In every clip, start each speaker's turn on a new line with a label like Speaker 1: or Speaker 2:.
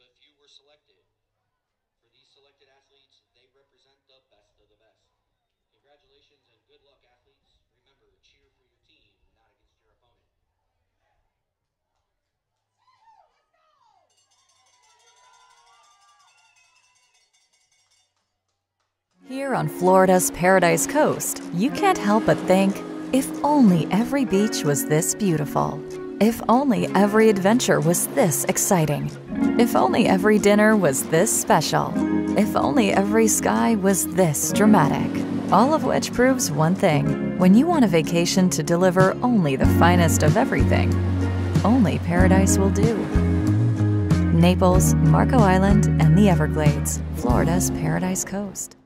Speaker 1: but few were selected. For these selected athletes, they represent the best of the best. Congratulations and good luck, athletes. Remember, cheer for your team, not against your opponent.
Speaker 2: Here on Florida's Paradise Coast, you can't help but think, if only every beach was this beautiful. If only every adventure was this exciting. If only every dinner was this special. If only every sky was this dramatic. All of which proves one thing: when you want a vacation to deliver only the finest of everything, only Paradise will do. Naples, Marco Island, and the Everglades, Florida's Paradise Coast.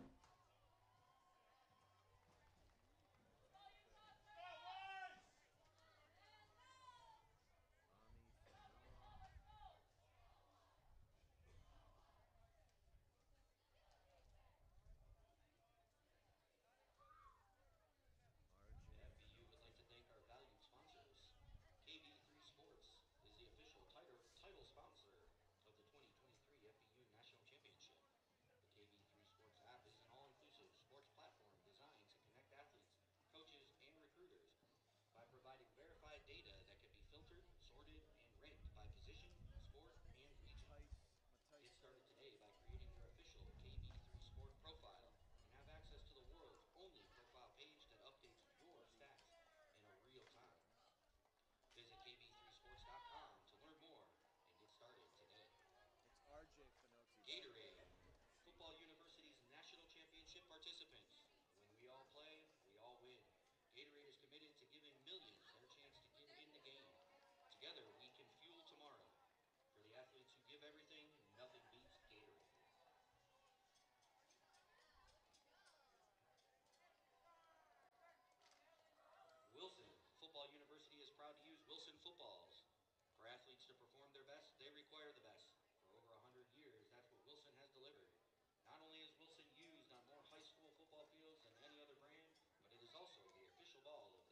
Speaker 1: FBU would like to thank our valued sponsors. KB3 Sports is the official title sponsor of the 2023 FBU National Championship. The KB3 Sports app is an all-inclusive sports platform designed to connect athletes, coaches, and recruiters by providing verified data that can be filtered, sorted, and ranked by position, sport, and region. Get started today by creating your official KB3 Sport profile and have access to the world's only profile page that updates your stats in a real time. Visit kb3sports.com to learn more and get started today. Gatorade, Football University's national championship participants. When we all play, we all win. Gatorade is committed to giving millions their chance to get in the game. Together, we can fuel tomorrow. For the athletes who give everything, nothing beats Gatorade. Wilson, Football University is proud to use Wilson footballs. For athletes to perform their best, they require the best. For over 100 years, that's what Wilson has delivered. Not only is Wilson used on more high school football fields than any other brand, but it is also the official ball of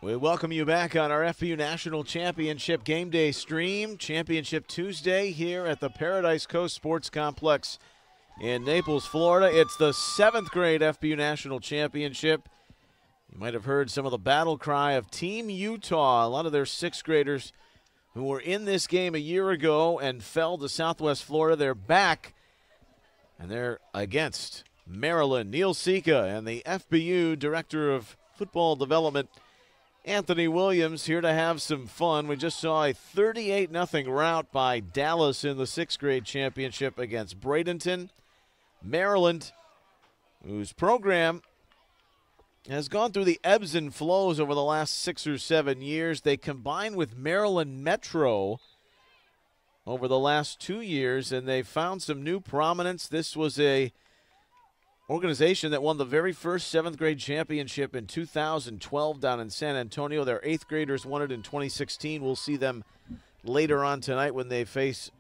Speaker 3: We welcome you back on our FBU National Championship Game Day stream. Championship Tuesday here at the Paradise Coast Sports Complex in Naples, Florida. It's the 7th grade FBU National Championship. You might have heard some of the battle cry of Team Utah. A lot of their 6th graders who were in this game a year ago and fell to Southwest Florida. They're back, and they're against Maryland. Neil Sika and the FBU Director of Football Development, Anthony Williams, here to have some fun. We just saw a 38-0 rout by Dallas in the 6th grade championship against Bradenton. Maryland, whose program has gone through the ebbs and flows over the last 6 or 7 years. They combined with Maryland Metro over the last 2 years, and they found some new prominence. This was a organization that won the very first 7th grade championship in 2012 down in San Antonio. Their 8th graders won it in 2016. We'll see them later on tonight when they face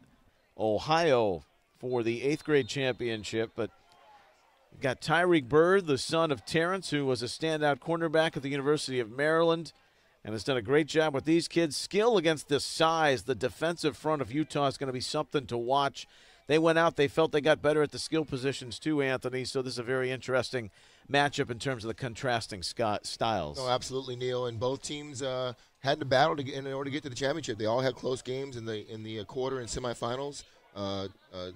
Speaker 3: Ohio for the 8th grade championship. But we've got Tyreek Bird, the son of Terrence, who was a standout cornerback at the University of Maryland and has done a great job with these kids. Skill against the size. The defensive front of Utah is going to be something to watch. They went out. They felt they got better at the skill positions too, Anthony. So this is a very interesting matchup in terms of the contrasting styles.
Speaker 4: No, absolutely, Neil. And both teams had to battle in order to get to the championship. They all had close games in the quarter and semifinals.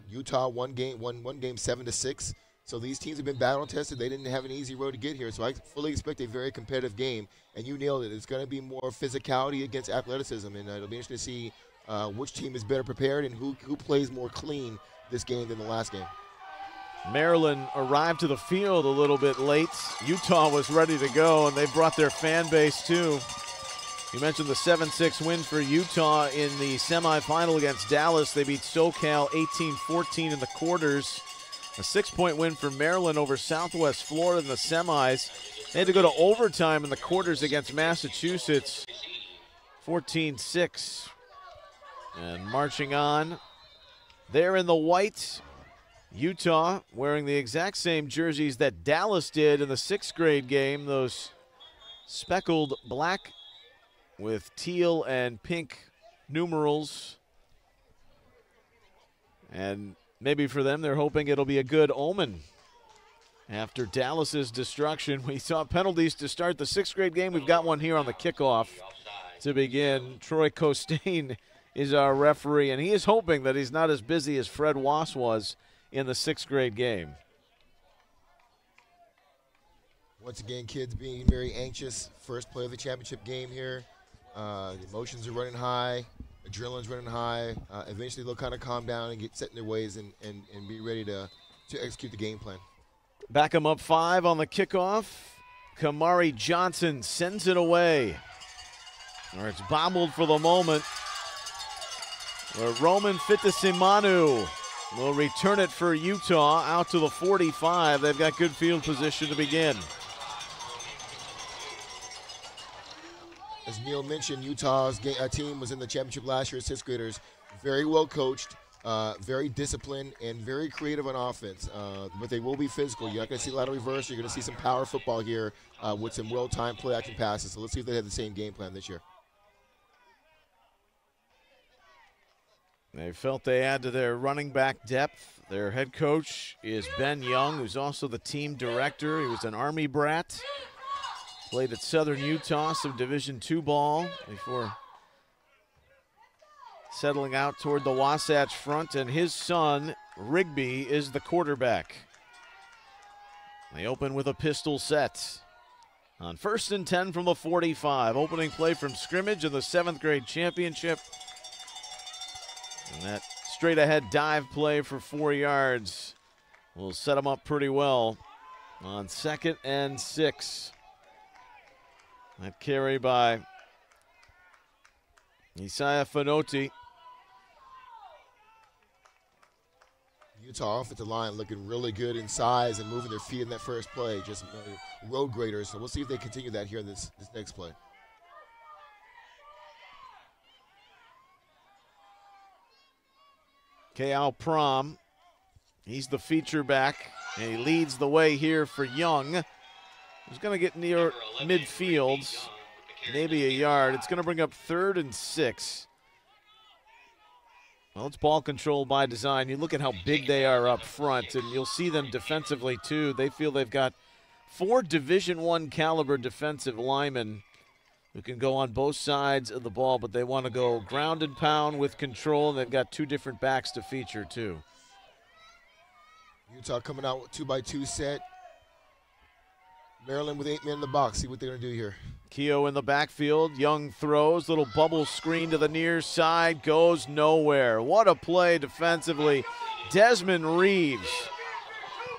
Speaker 4: Utah won game 7-6. So these teams have been battle tested. They didn't have an easy road to get here. So I fully expect a very competitive game. And you nailed it. It's going to be more physicality against athleticism, and it'll be interesting to see which team is better prepared and who plays more clean this game than the last game.
Speaker 3: Maryland arrived to the field a little bit late. Utah was ready to go, and they brought their fan base too. You mentioned the 7-6 win for Utah in the semifinal against Dallas. They beat SoCal 18-14 in the quarters. A 6-point win for Maryland over Southwest Florida in the semis. They had to go to overtime in the quarters against Massachusetts, 14-6. And marching on, they're in the white. Utah wearing the exact same jerseys that Dallas did in the 6th grade game, those speckled black with teal and pink numerals. And maybe for them, they're hoping it'll be a good omen. After Dallas's destruction, we saw penalties to start the 6th grade game. We've got one here on the kickoff to begin. Troy Costain is our referee, and he is hoping that he's not as busy as Fred Wass was in the 6th grade game.
Speaker 4: Once again, kids being very anxious. First play of the championship game here. The emotions are running high. Adrenaline's running high. Eventually they'll kind of calm down and get set in their ways and be ready to execute the game plan.
Speaker 3: Back them up 5 on the kickoff. Kamari Johnson sends it away. Or it's bobbled for the moment. Where Roman Fitisimanu will return it for Utah out to the 45. They've got good field position to begin.
Speaker 4: As Neil mentioned, Utah's team was in the championship last year as 6th graders. Very well coached, very disciplined, and very creative on offense. But they will be physical. You're not going to see a lot of reverse. You're going to see some power football here with some well-timed play-action passes. So let's see if they have the same game plan this year.
Speaker 3: They felt they add to their running back depth. Their head coach is Ben Young, who's also the team director. He was an Army brat. Played at Southern Utah, some Division II ball before settling out toward the Wasatch Front. And his son, Rigby, is the quarterback. They open with a pistol set. On 1st and 10 from the 45. Opening play from scrimmage in the 7th grade championship. And that straight ahead dive play for 4 yards will set them up pretty well on 2nd and 6. That carry by Isaiah Fanotti.
Speaker 4: Utah offensive line looking really good in size and moving their feet in that first play. Just road graders. So we'll see if they continue that here in this next play.
Speaker 3: K.Al Prom, he's the feature back, and he leads the way here for Young, who's going to get near midfield. maybe a yard. It's going to bring up 3rd and 6. Well, it's ball control by design. You look at how big they are up front, and you'll see them defensively too. They feel they've got 4 Division I caliber defensive linemen who can go on both sides of the ball, but they want to go ground and pound with control, and they've got 2 different backs to feature too.
Speaker 4: Utah coming out with 2-by-2 set. Maryland with 8 men in the box. See what they're going to do here.
Speaker 3: Keogh in the backfield. Young throws. Little bubble screen to the near side. Goes nowhere. What a play defensively. Desmond Reeves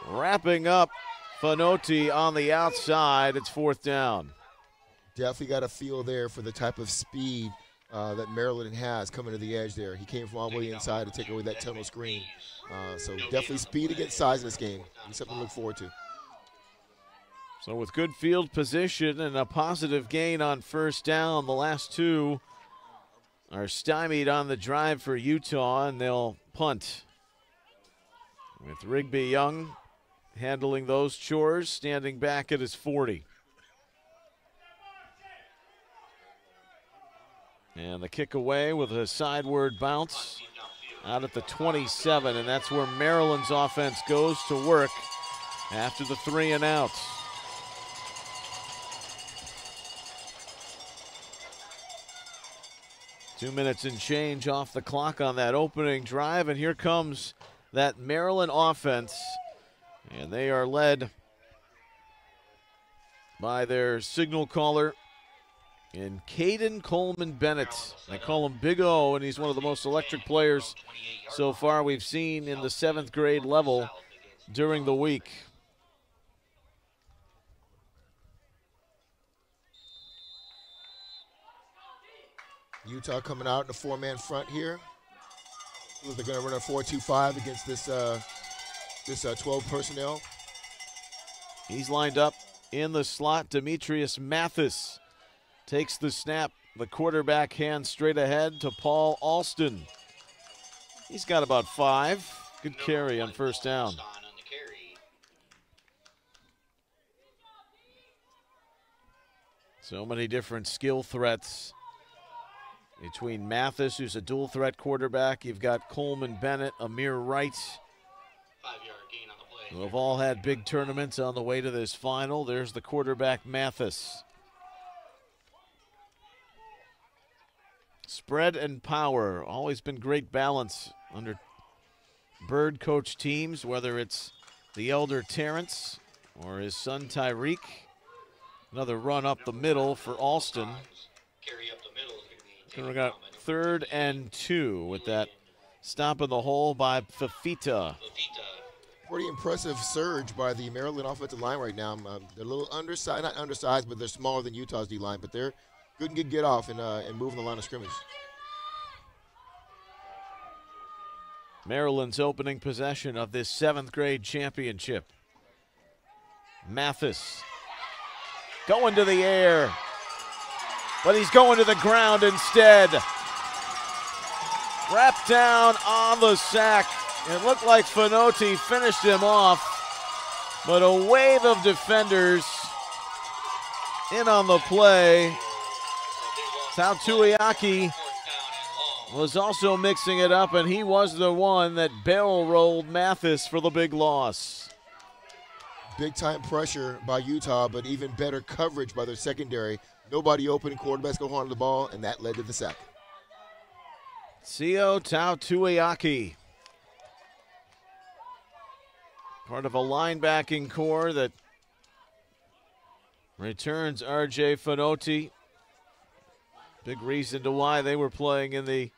Speaker 3: wrapping up Fanotti on the outside. It's 4th down.
Speaker 4: Definitely got a feel there for the type of speed that Maryland has coming to the edge there. He came from all the way inside to take away that tunnel screen. So definitely speed against size in this game. It's something to look forward to.
Speaker 3: So with good field position and a positive gain on 1st down, the last 2 are stymied on the drive for Utah, and they'll punt. With Rigby Young handling those chores, standing back at his 40. And the kick away with a sideward bounce out at the 27, and that's where Maryland's offense goes to work after the 3 and outs. Two minutes and change off the clock on that opening drive, and here comes that Maryland offense, and they are led by their signal caller in Caden Coleman Bennett. They call him Big O, and he's one of the most electric players so far we've seen in the 7th grade level during the week.
Speaker 4: Utah coming out in a 4-man front here. They're going to run a 4-2-5 against this 12 personnel.
Speaker 3: He's lined up in the slot. Demetrius Mathis takes the snap. The quarterback hands straight ahead to Paul Alston. He's got about 5. Good carry on 1st down. So many different skill threats between Mathis, who's a dual threat quarterback. You've got Coleman Bennett, Amir Wright,
Speaker 1: 5-yard gain on the play.
Speaker 3: who have all had big tournaments on the way to this final. There's the quarterback, Mathis. Spread and power, always been great balance under Bird coach teams, whether it's the elder Terrence or his son Tyreek. Another run up the middle for Alston.
Speaker 1: Carry up the middle is going to be
Speaker 3: And we got 3rd and 2 with that stop in the hole by Fafita.
Speaker 4: Pretty impressive surge by the Maryland offensive line right now. They're a little undersized, not undersized, but they're smaller than Utah's D-line, but they're good and get off and moving the line of scrimmage.
Speaker 3: Maryland's opening possession of this 7th grade championship. Mathis going to the air, but he's going to the ground instead. Wrapped down on the sack. It looked like Fanotti finished him off, but a wave of defenders in on the play. Tau Tuiaki was also mixing it up, and he was the one that barrel rolled Mathis for the big loss.
Speaker 4: Big time pressure by Utah, but even better coverage by their secondary. Nobody open, quarterbacks go hard on the ball, and that led to the sack.
Speaker 3: Sio Tau Tuiaki, part of a linebacking core that returns R.J. Fanotti. Big reason to why they were playing in the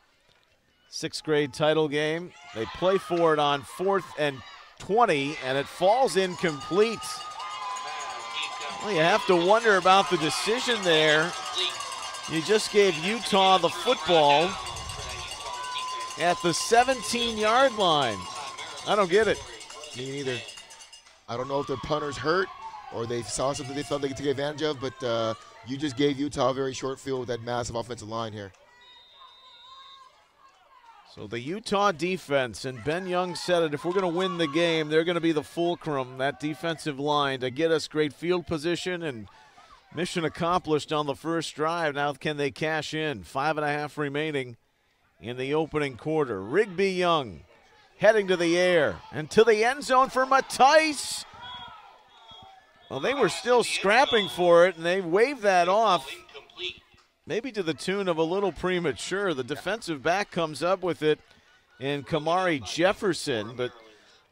Speaker 3: 6th grade title game. They play for it on 4th and 20, and it falls incomplete. Well, you have to wonder about the decision there. You just gave Utah the football at the 17-yard line. I don't get it.
Speaker 4: Me neither. I don't know if their punter's hurt or they saw something they thought they could take advantage of, but you just gave Utah a very short field with that massive offensive line here.
Speaker 3: So the Utah defense, and Ben Young said it, if we're going to win the game, they're going to be the fulcrum, that defensive line, to get us great field position and Mission accomplished on the first drive. Now can they cash in? 5.5 remaining in the opening quarter. Rigby Young heading to the air and to the end zone for Matthijs. Well, they were still scrapping for it, and they waved that off, maybe to the tune of a little premature. The defensive back comes up with it in Kamari Jefferson, but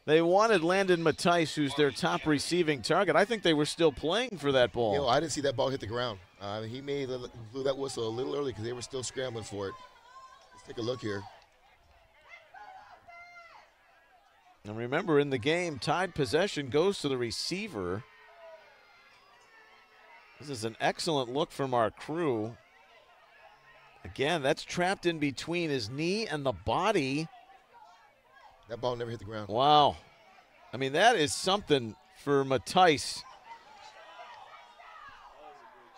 Speaker 3: they wanted Landon Matthijs, who's their top receiving target. I think they were still playing for that ball.
Speaker 4: You know, I didn't see that ball hit the ground. He may have blew that whistle a little early because they were still scrambling for it. Let's take a look here.
Speaker 3: And remember, in the game, tied possession goes to the receiver. This is an excellent look from our crew. Again, that's trapped in between his knee and the body.
Speaker 4: That ball never hit the ground.
Speaker 3: Wow. I mean, that is something for Matthijs.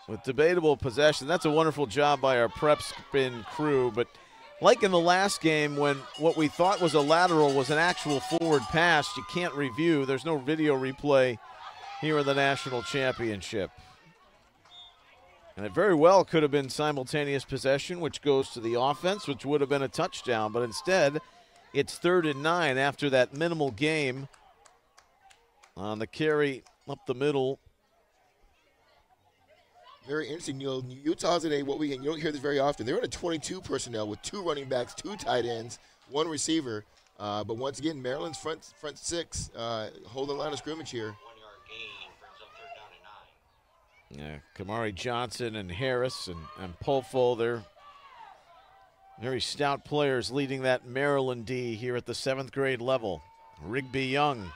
Speaker 3: With debatable possession. That's a wonderful job by our prep spin crew. But like in the last game, when what we thought was a lateral was an actual forward pass, you can't review. There's no video replay here in the national championship. And it very well could have been simultaneous possession, which goes to the offense, which would have been a touchdown. But instead, it's 3rd and 9 after that minimal game on the carry up the middle.
Speaker 4: Very interesting, Neil. Utah's in a, you don't hear this very often. They're in a 22 personnel with 2 running backs, 2 tight ends, 1 receiver. But once again, Maryland's front 6 hold the line of scrimmage here.
Speaker 1: 1 yard gain brings up 3rd down and 9.
Speaker 3: Yeah, Kamari Johnson and Harris and Polfo, they're very stout players leading that Maryland D here at the 7th grade level. Rigby Young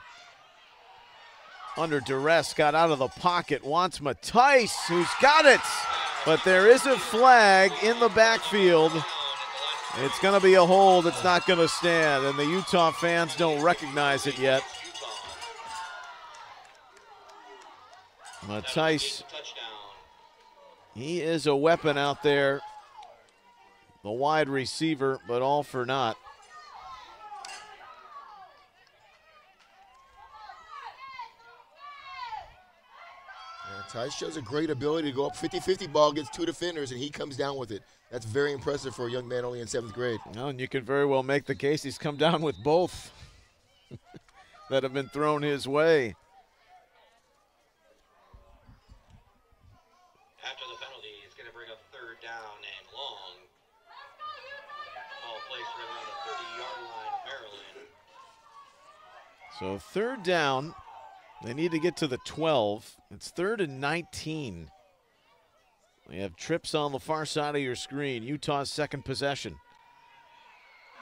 Speaker 3: under duress, got out of the pocket, wants Matthijs, who's got it. But there is a flag in the backfield. It's going to be a hold. It's not going to stand, and the Utah fans don't recognize it yet. Matthijs, he is a weapon out there, the wide receiver, but all for naught.
Speaker 4: Ty shows a great ability to go up 50-50 ball, gets 2 defenders, and he comes down with it. That's very impressive for a young man only in 7th grade.
Speaker 3: No, and you could very well make the case he's come down with both that have been thrown his way.
Speaker 1: After the penalty, it's going to bring up 3rd down and long. Ball placed right around the 30-yard line of Maryland.
Speaker 3: So 3rd down. They need to get to the 12. It's 3rd and 19. We have trips on the far side of your screen. Utah's 2nd possession.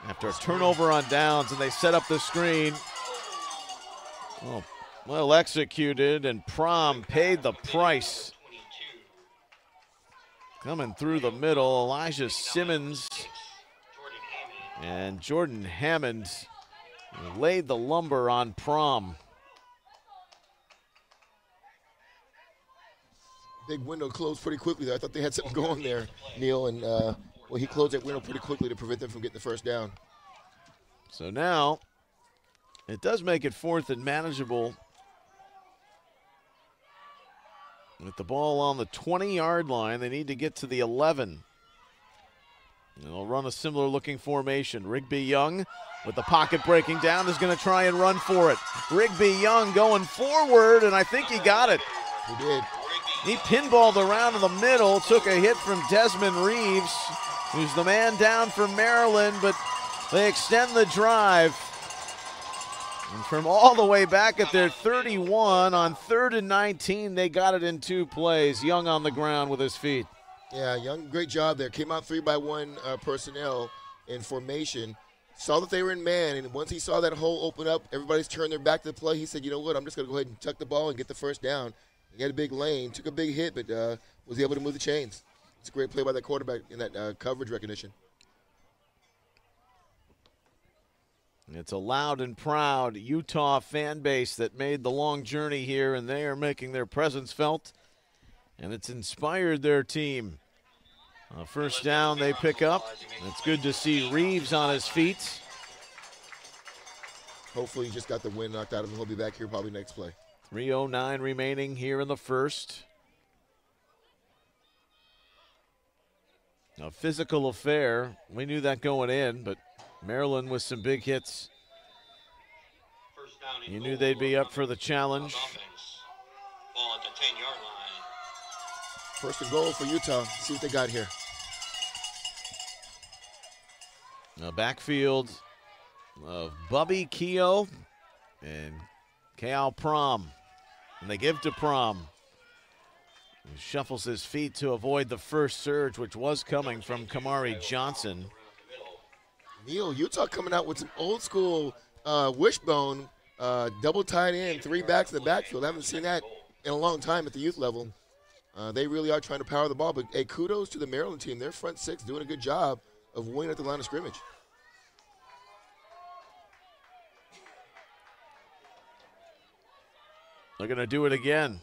Speaker 3: After a turnover on downs, and they set up the screen. Oh, well executed, and Prom paid the price. Coming through the middle, Elijah Simmons and Jordan Hammond laid the lumber on Prom.
Speaker 4: Big window closed pretty quickly there. I thought they had something going there, Neil, and well, he closed that window pretty quickly to prevent them from getting the 1st down.
Speaker 3: So now it does make it 4th and manageable with the ball on the 20-yard line. They need to get to the 11. And they'll run a similar looking formation. Rigby Young with the pocket breaking down is going to try and run for it. Rigby Young going forward, and I think he got it.
Speaker 4: He did.
Speaker 3: He pinballed around in the middle, took a hit from Desmond Reeves, who's the man down for Maryland, but they extend the drive. And from all the way back at their 31 on 3rd and 19, they got it in 2 plays. Young on the ground with his feet.
Speaker 4: Yeah, Young, great job there. Came out 3-by-1 personnel in formation. Saw that they were in man, and once he saw that hole open up, everybody's turned their back to the play. He said, you know what, I'm just going to go ahead and tuck the ball and get the 1st down. He had a big lane, took a big hit, but was able to move the chains. It's a great play by that quarterback in that coverage recognition.
Speaker 3: It's a loud and proud Utah fan base that made the long journey here, and they are making their presence felt, and it's inspired their team. 1st down they pick up. It's good to see Reeves on his feet.
Speaker 4: Hopefully he just got the wind knocked out of him. He'll be back here probably next play.
Speaker 3: 3:09 remaining here in the 1st. A physical affair. We knew that going in, but Maryland with some big hits. You knew they'd be up for the challenge.
Speaker 1: Ball at the 10-yard line.
Speaker 4: First and goal for Utah. See what they got here.
Speaker 3: A backfield of Bubby Keogh and Kale Prom. And they give to Prom. He shuffles his feet to avoid the first surge, which was coming from Kamari Johnson.
Speaker 4: Neil, Utah coming out with some old school wishbone, double tight end, 3 backs in the backfield. I haven't seen that in a long time at the youth level. They really are trying to power the ball. But, hey, kudos to the Maryland team. Their front six doing a good job of winning at the line of scrimmage.
Speaker 3: They're going to do it again.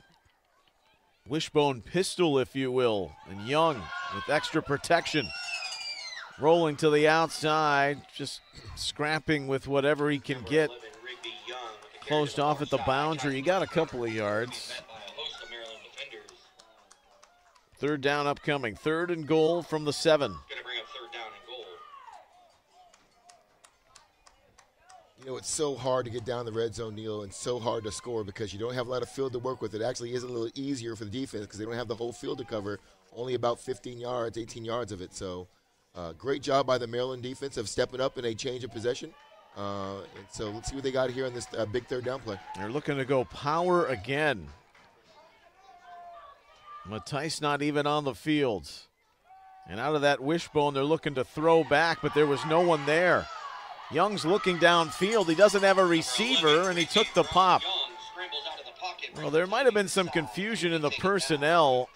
Speaker 3: Wishbone pistol, if you will. And Young with extra protection. Rolling to the outside, just scrapping with whatever he can get. Closed off at the boundary. He got a couple of yards. Third down upcoming. 3rd and goal from the 7.
Speaker 1: Going to bring up 3rd down and goal.
Speaker 4: You know, it's so hard to get down the red zone, Neil, and so hard to score because you don't have a lot of field to work with. It actually is a little easier for the defense because they don't have the whole field to cover, only about 15 yards, 18 yards of it. So great job by the Maryland defense of stepping up in a change of possession. And so let's see what they got here on this big 3rd down play.
Speaker 3: They're looking to go power again. Matisse not even on the field. And out of that wishbone, they're looking to throw back, but there was no one there. Young's looking downfield. He doesn't have a receiver, and he took the pop. Well, there might have been some confusion in the personnel.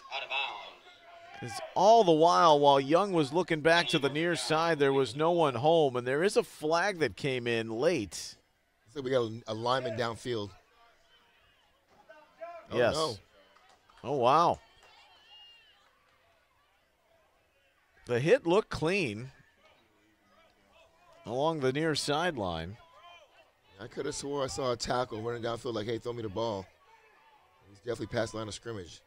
Speaker 3: Because all the while Young was looking back to the near side, there was no one home, and there is a flag that came in late.
Speaker 4: So we got a lineman downfield.
Speaker 3: Yes.
Speaker 4: No.
Speaker 3: Oh, wow. The hit looked clean along the near sideline.
Speaker 4: I could have swore I saw a tackle running downfield like, hey, throw me the ball. He's definitely past the line of scrimmage.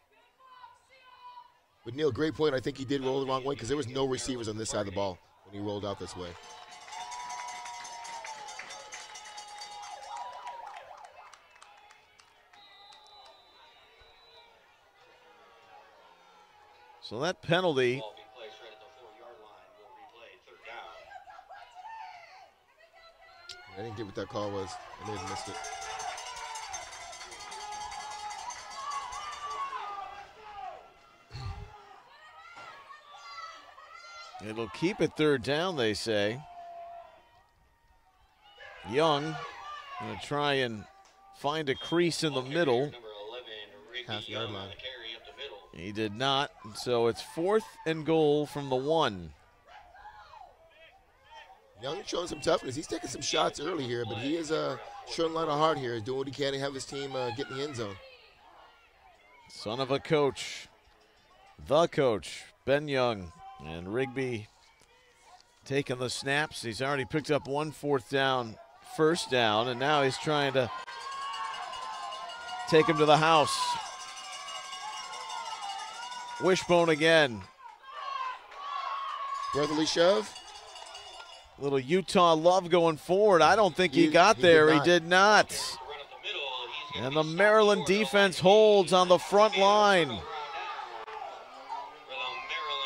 Speaker 4: But, Neil, great point. I think he did roll the wrong way because there was no receivers on this side of the ball when he rolled out this way.
Speaker 3: So that penalty.
Speaker 4: I didn't get what that call was. I may have missed it.
Speaker 3: It'll keep it 3rd down, they say. Young going to try and find a crease in the middle.
Speaker 4: Half-yard line.
Speaker 3: He did not, so it's 4th and goal from the 1.
Speaker 4: Young showing some toughness. He's taking some shots early here, but he is showing a lot of heart here. He's doing what he can to have his team get in the end zone.
Speaker 3: Son of a coach. The coach, Ben Young. And Rigby taking the snaps. He's already picked up 1 4th down, 1st down, and now he's trying to take him to the house. Wishbone again.
Speaker 4: Brotherly shove.
Speaker 3: Little Utah love going forward. I don't think he got there. He did not. And the Maryland defense holds on the front line.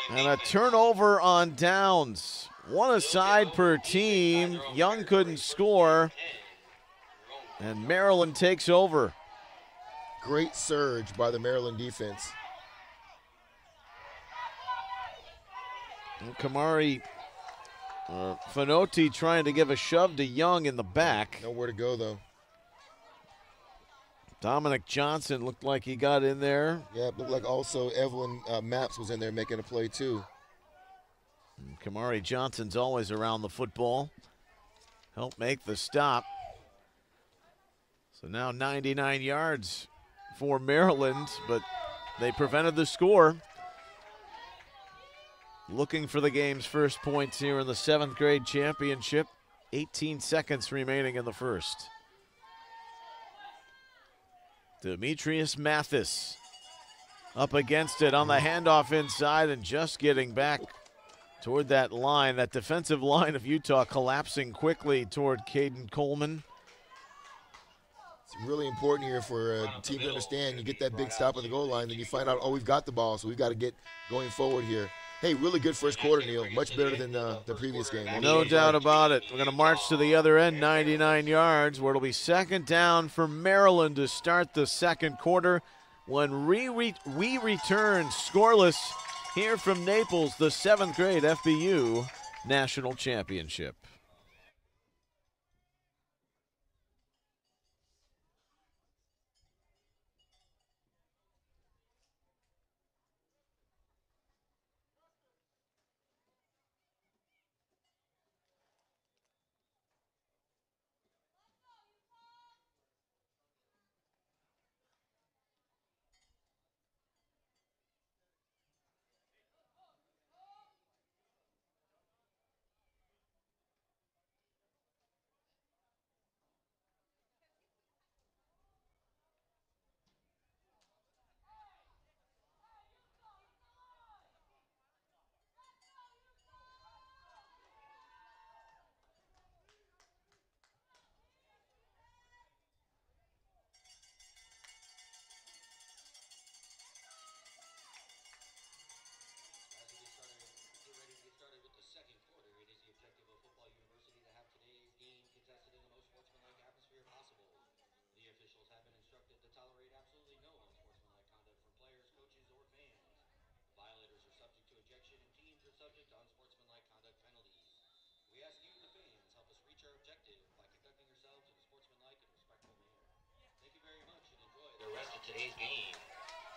Speaker 3: And a turnover on downs. 1 aside per team. Young couldn't score. And Maryland takes over.
Speaker 4: Great surge by the Maryland defense.
Speaker 3: And Kamari Fanotti trying to give a shove to Young in the back.
Speaker 4: Nowhere to go, though.
Speaker 3: Dominic Johnson looked like he got in there.
Speaker 4: Yeah, it looked like also Evelyn Maps was in there making a play, too.
Speaker 3: And Kamari Johnson's always around the football. Helped make the stop. So now 99 yards for Maryland, but they prevented the score. Looking for the game's first points here in the 7th grade championship. 18 seconds remaining in the first. Demetrius Mathis up against it on the handoff inside and just getting back toward that line, that defensive line of Utah collapsing quickly toward Caden Coleman.
Speaker 4: It's really important here for a team to understand. You get that big stop on the goal line, then you find out, oh, we've got the ball, so we've got to get going forward here. Hey, really good first quarter, Neil. Much better than the previous game.
Speaker 3: No doubt about it. We're going to march to the other end, 99 yards, where it'll be second down for Maryland to start the second quarter when we return scoreless here from Naples, the 7th grade FBU National Championship.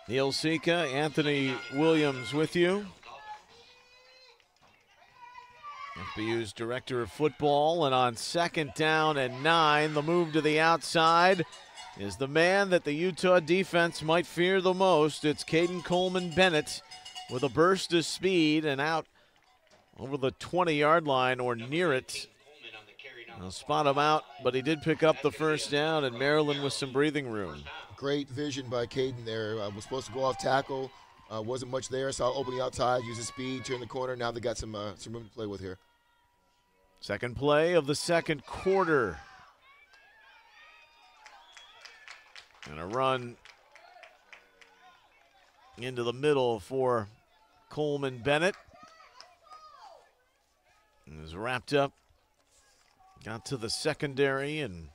Speaker 3: Neil Sika, Anthony Williams with you. FBU's director of football, and on second down and 9, the move to the outside is the man that the Utah defense might fear the most. It's Caden Coleman Bennett with a burst of speed and out over the 20-yard line or near it. I'll spot him out, but he did pick up the first down, and Maryland with some breathing room.
Speaker 4: Great vision by Caden there. Was supposed to go off tackle. Wasn't much there. Saw opening outside, use his speed, turn the corner. Now they got some room to play with here.
Speaker 3: Second play of the second quarter. And a run into the middle for Coleman Bennett. It was wrapped up. Got to the secondary, and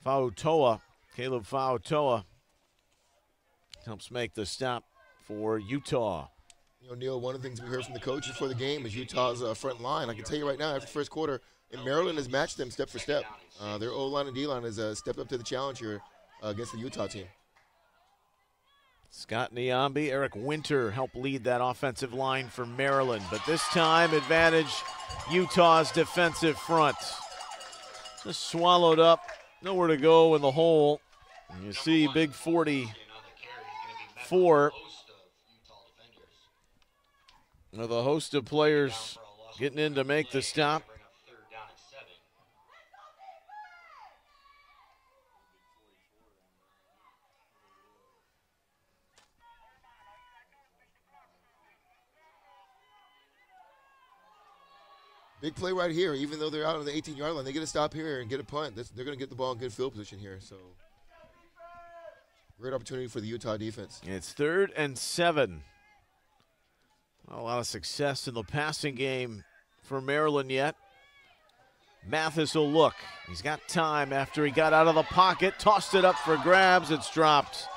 Speaker 3: Fautoa, Caleb Fautoa, helps make the stop for Utah.
Speaker 4: You know, Neil, one of the things we heard from the coaches before the game is Utah's front line. I can tell you right now, after the first quarter, and Maryland has matched them step for step. Their O-line and D-line has stepped up to the challenge here against the Utah team.
Speaker 3: Scott Niambi, Eric Winter helped lead that offensive line for Maryland, but this time advantage Utah's defensive front. Just swallowed up, nowhere to go in the hole. And you see big 44 with a host of players getting in to make the stop.
Speaker 4: Big play right here. Even though they're out on the 18-yard line, they get a stop here and get a punt. They're going to get the ball in good field position here. So, great opportunity for the Utah defense.
Speaker 3: It's 3rd and 7. Not a lot of success in the passing game for Maryland yet. Mathis will look. He's got time after he got out of the pocket. Tossed it up for grabs. It's dropped.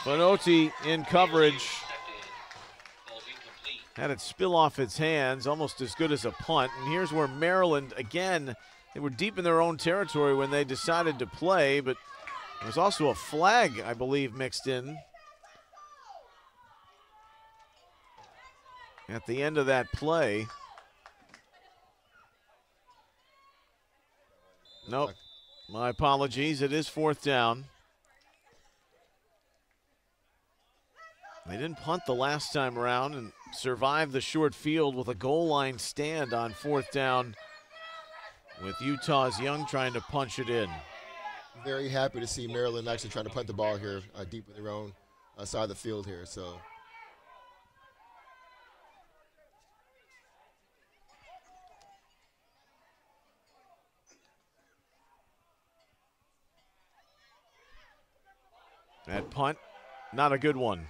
Speaker 3: Bonotti in coverage. Had it spill off his hands, almost as good as a punt. And here's where Maryland, again, they were deep in their own territory when they decided to play, but there was also a flag, I believe, mixed in at the end of that play. Nope, my apologies. It is 4th down. They didn't punt the last time around and survived the short field with a goal line stand on 4th down with Utah's Young trying to punch it in.
Speaker 4: Very happy to see Maryland actually trying to punt the ball here deep in their own side of the field here. So.
Speaker 3: That punt, not a good one.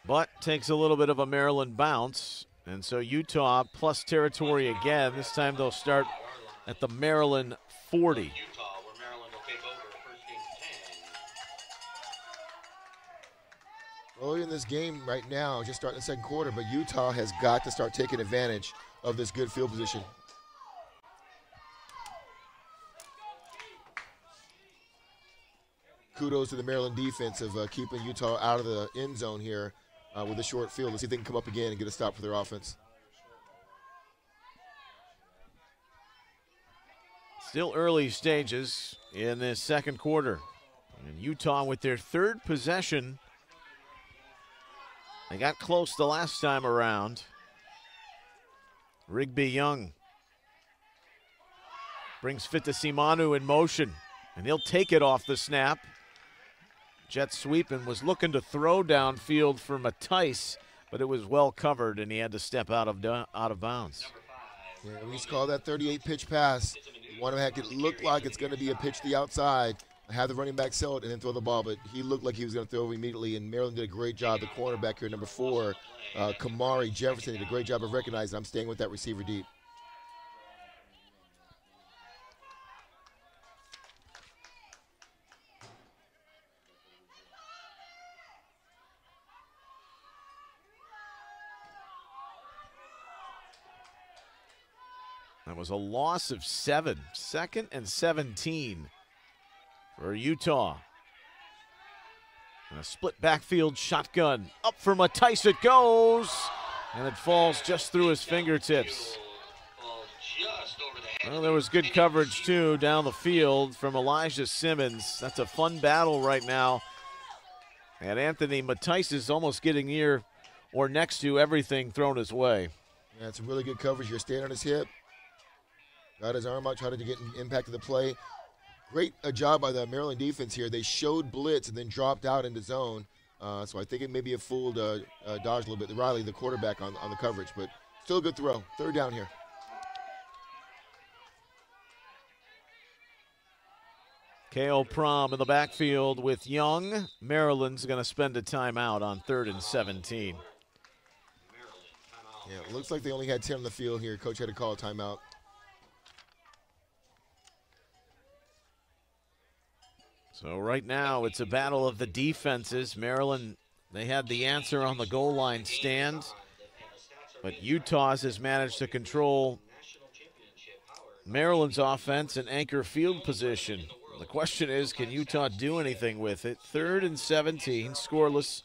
Speaker 3: But takes a little bit of a Maryland bounce. And so Utah plus territory again. This time they'll start at the Maryland 40.
Speaker 1: Utah, where Maryland will take over first game 10.
Speaker 4: Early in this game right now, just starting the second quarter, but Utah has got to start taking advantage of this good field position. Kudos to the Maryland defense of keeping Utah out of the end zone here with a short field. Let's see if they can come up again and get a stop for their offense.
Speaker 3: Still early stages in this second quarter. And Utah with their third possession. They got close the last time around. Rigby Young brings Fitasimanu in motion, and he'll take it off the snap. Jet sweep and was looking to throw downfield for Matisse, but it was well covered, and he had to step out of bounds.
Speaker 4: Yeah, we just call that 38 pitch pass. You want to make it look like it's going to be a pitch to the outside, have the running back sell it, and then throw the ball, but he looked like he was going to throw immediately, and Maryland did a great job. The cornerback here, number 4, Kamari Jefferson, did a great job of recognizing I'm staying with that receiver deep.
Speaker 3: That was a loss of 7, 2nd and 17 for Utah. And a split backfield shotgun. Up for Matisse it goes. And it falls just through his fingertips. Well, there was good coverage, too, down the field from Elijah Simmons. That's a fun battle right now. And Anthony Matisse is almost getting near or next to everything thrown his way.
Speaker 4: Yeah, it's a really good coverage. You're staying on his hip. Got his arm out, tried to get impact of the play. Great job by the Maryland defense here. They showed blitz and then dropped out into zone. So I think it maybe have fooled Dodge a little bit. Riley, the quarterback, on the coverage, but still a good throw. Third down here.
Speaker 3: K.O. Prom in the backfield with Young. Maryland's going to spend a timeout on 3rd and 17.
Speaker 4: Yeah, it looks like they only had 10 on the field here. Coach had to call a timeout.
Speaker 3: So right now it's a battle of the defenses. Maryland, they had the answer on the goal line stand, but Utah's has managed to control Maryland's offense and anchor field position. The question is, can Utah do anything with it? 3rd and 17, scoreless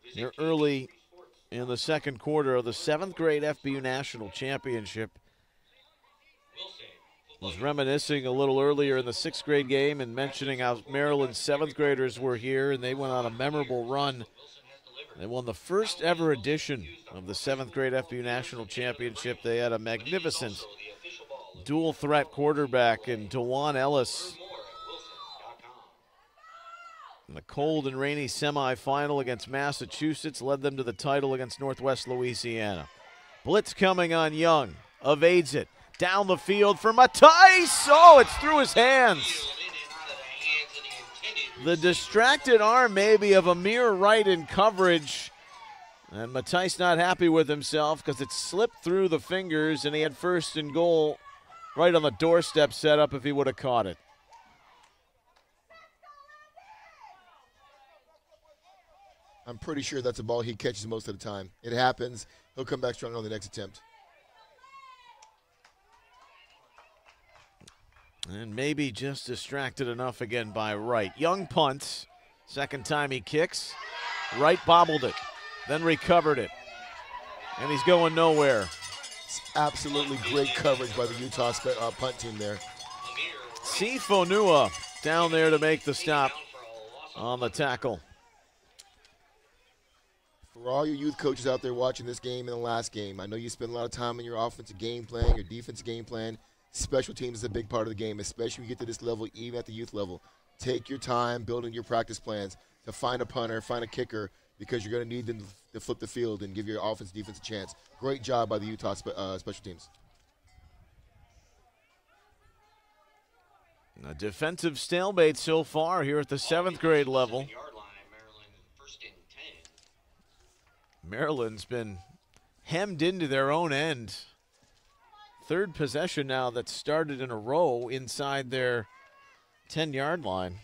Speaker 3: here early in the second quarter of the 7th grade FBU National Championship. Was reminiscing a little earlier in the 6th grade game and mentioning how Maryland's 7th graders were here, and they went on a memorable run. They won the first ever edition of the 7th grade FBU National Championship. They had a magnificent dual threat quarterback in DeJuan Ellis. And the cold and rainy semifinal against Massachusetts led them to the title against Northwest Louisiana. Blitz coming on Young, evades it. Down the field for Matisse. Oh, it's through his hands. The distracted arm maybe of Amir Wright in coverage. And Matisse not happy with himself because it slipped through the fingers, and he had 1st and goal right on the doorstep set up if he would have caught it.
Speaker 4: I'm pretty sure that's a ball he catches most of the time. It happens. He'll come back strong on the next attempt.
Speaker 3: And maybe just distracted enough again by Wright. Young punts. Second time he kicks. Wright bobbled it, then recovered it. And he's going nowhere.
Speaker 4: It's absolutely great coverage by the Utah punt team there.
Speaker 3: Sifonua down there to make the stop on the tackle.
Speaker 4: For all your youth coaches out there watching this game and the last game, I know you spend a lot of time in your offensive game plan, your defensive game plan. Special teams is a big part of the game, especially when you get to this level, even at the youth level. Take your time building your practice plans. to find a punter, find a kicker, because you're going to need them to flip the field and give your offense defense a chance. Great job by the Utah special teams.
Speaker 3: A defensive stalemate so far here at the 7th grade level. Maryland's been hemmed into their own end. 3rd possession now that started in a row inside their 10-yard line.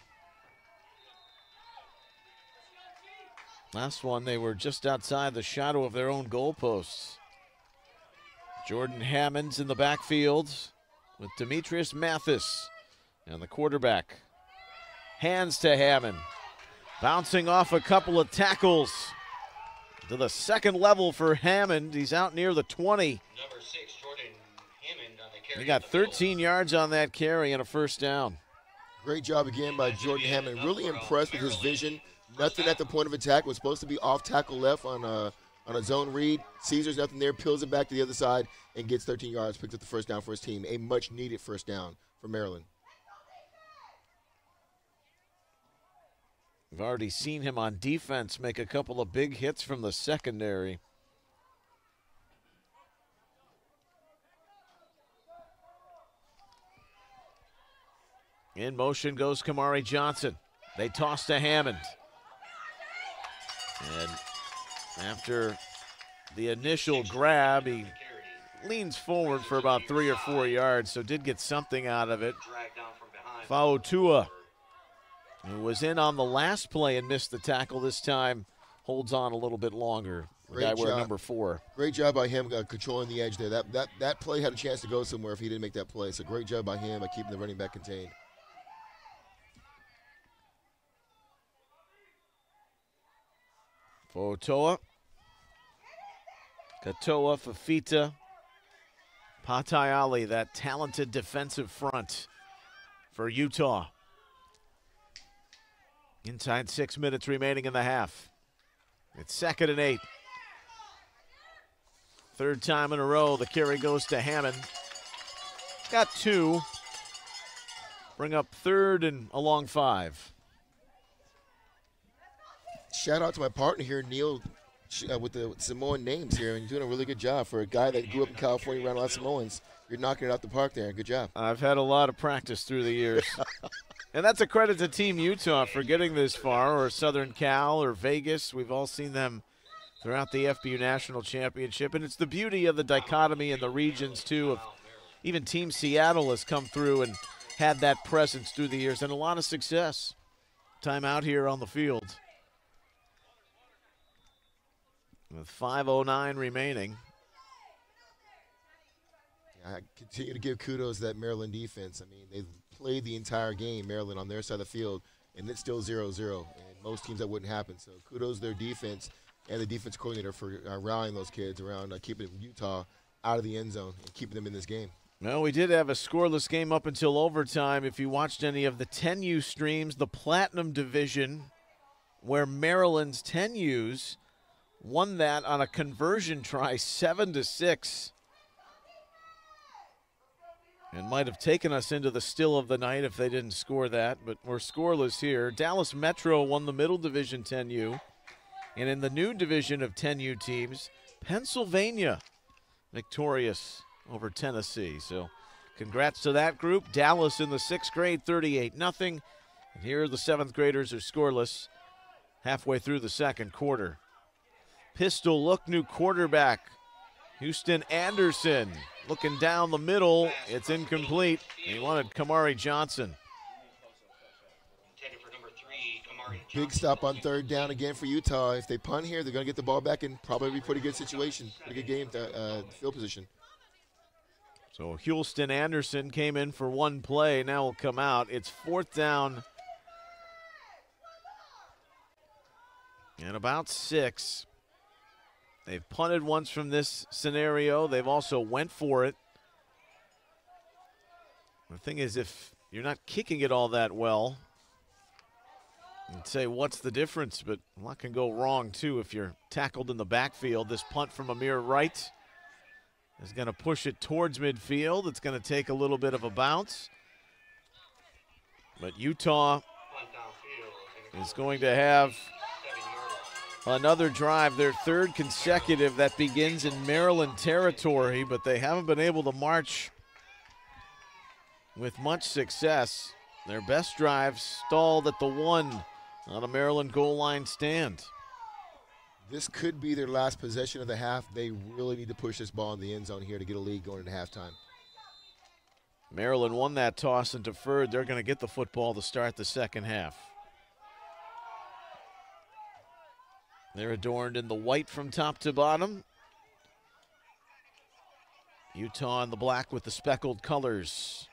Speaker 3: Last one, they were just outside the shadow of their own goalposts. Jordan Hammond's in the backfield with Demetrius Mathis and the quarterback. Hands to Hammond. Bouncing off a couple of tackles to the 2nd level for Hammond. He's out near the 20.
Speaker 1: Number 6, Jordan Hammond on the carry.
Speaker 3: He got 13 yards on that carry and a 1st down.
Speaker 4: Great job again by Jordan Hammond. Really impressed with his vision. Nothing at the point of attack. Was supposed to be off tackle left on a zone read. Caesar's nothing there. Peels it back to the other side and gets 13 yards. Picks up the 1st down for his team. A much needed 1st down for Maryland.
Speaker 3: We've already seen him on defense make a couple of big hits from the secondary. In motion goes Kamari Johnson. They toss to Hammond. And after the initial grab, he leans forward for about 3 or 4 yards, so did get something out of it. Fautua, who was in on the last play and missed the tackle this time, holds on a little bit longer. The guy wearing number 4.
Speaker 4: Great job by him controlling the edge there. That play had a chance to go somewhere if he didn't make that play. So great job by him by keeping the running back contained.
Speaker 3: Fotoa, Katoa, Fafita, Patai Ali, that talented defensive front for Utah. Inside 6 minutes remaining in the half. It's 2nd and 8. 3rd time in a row, the carry goes to Hammond. Got 2. Bring up 3rd and a long 5.
Speaker 4: Shout out to my partner here, Neil, with the Samoan names here, and you're doing a really good job for a guy that grew up in California around a lot of Samoans. You're knocking it out the park there. Good job.
Speaker 3: I've had a lot of practice through the years. And that's a credit to Team Utah for getting this far, or Southern Cal or Vegas. We've all seen them throughout the FBU National Championship. And it's the beauty of the dichotomy in the regions, too. Of even Team Seattle has come through and had that presence through the years and a lot of success. Time out here on the field. With 5:09 remaining.
Speaker 4: I continue to give kudos to that Maryland defense. I mean, they've played the entire game, Maryland, on their side of the field, and it's still 0-0. And most teams that wouldn't happen. So kudos to their defense and the defense coordinator for rallying those kids around keeping Utah out of the end zone and keeping them in this game.
Speaker 3: Well, we did have a scoreless game up until overtime. If you watched any of the 10U streams, the Platinum Division, where Maryland's 10Us won that on a conversion try 7-6. And might have taken us into the still of the night if they didn't score that, but we're scoreless here. Dallas Metro won the Middle Division 10U. And in the new division of 10U teams, Pennsylvania victorious over Tennessee. So congrats to that group. Dallas in the 6th grade, 38-0. And here the 7th graders are scoreless halfway through the 2nd quarter. Pistol look, new quarterback, Houston Anderson. Looking down the middle, it's incomplete. He wanted Kamari Johnson.
Speaker 4: Big stop on 3rd down again for Utah. If they punt here, they're going to get the ball back in probably a pretty good situation, pretty good game, field position.
Speaker 3: So Houston Anderson came in for one play, now will come out. It's 4th down and about 6. They've punted once from this scenario. They've also went for it. The thing is, if you're not kicking it all that well, you'd say, what's the difference? But a lot can go wrong, too, if you're tackled in the backfield. This punt from Amir Wright is going to push it towards midfield. It's going to take a little bit of a bounce. But Utah is going to have another drive, their third consecutive that begins in Maryland territory, but they haven't been able to march with much success. Their best drive stalled at the 1 on a Maryland goal line stand.
Speaker 4: This could be their last possession of the half. They really need to push this ball in the end zone here to get a lead going into halftime.
Speaker 3: Maryland won that toss and deferred. They're going to get the football to start the second half. They're adorned in the white from top to bottom. Utah in the black with the speckled colors.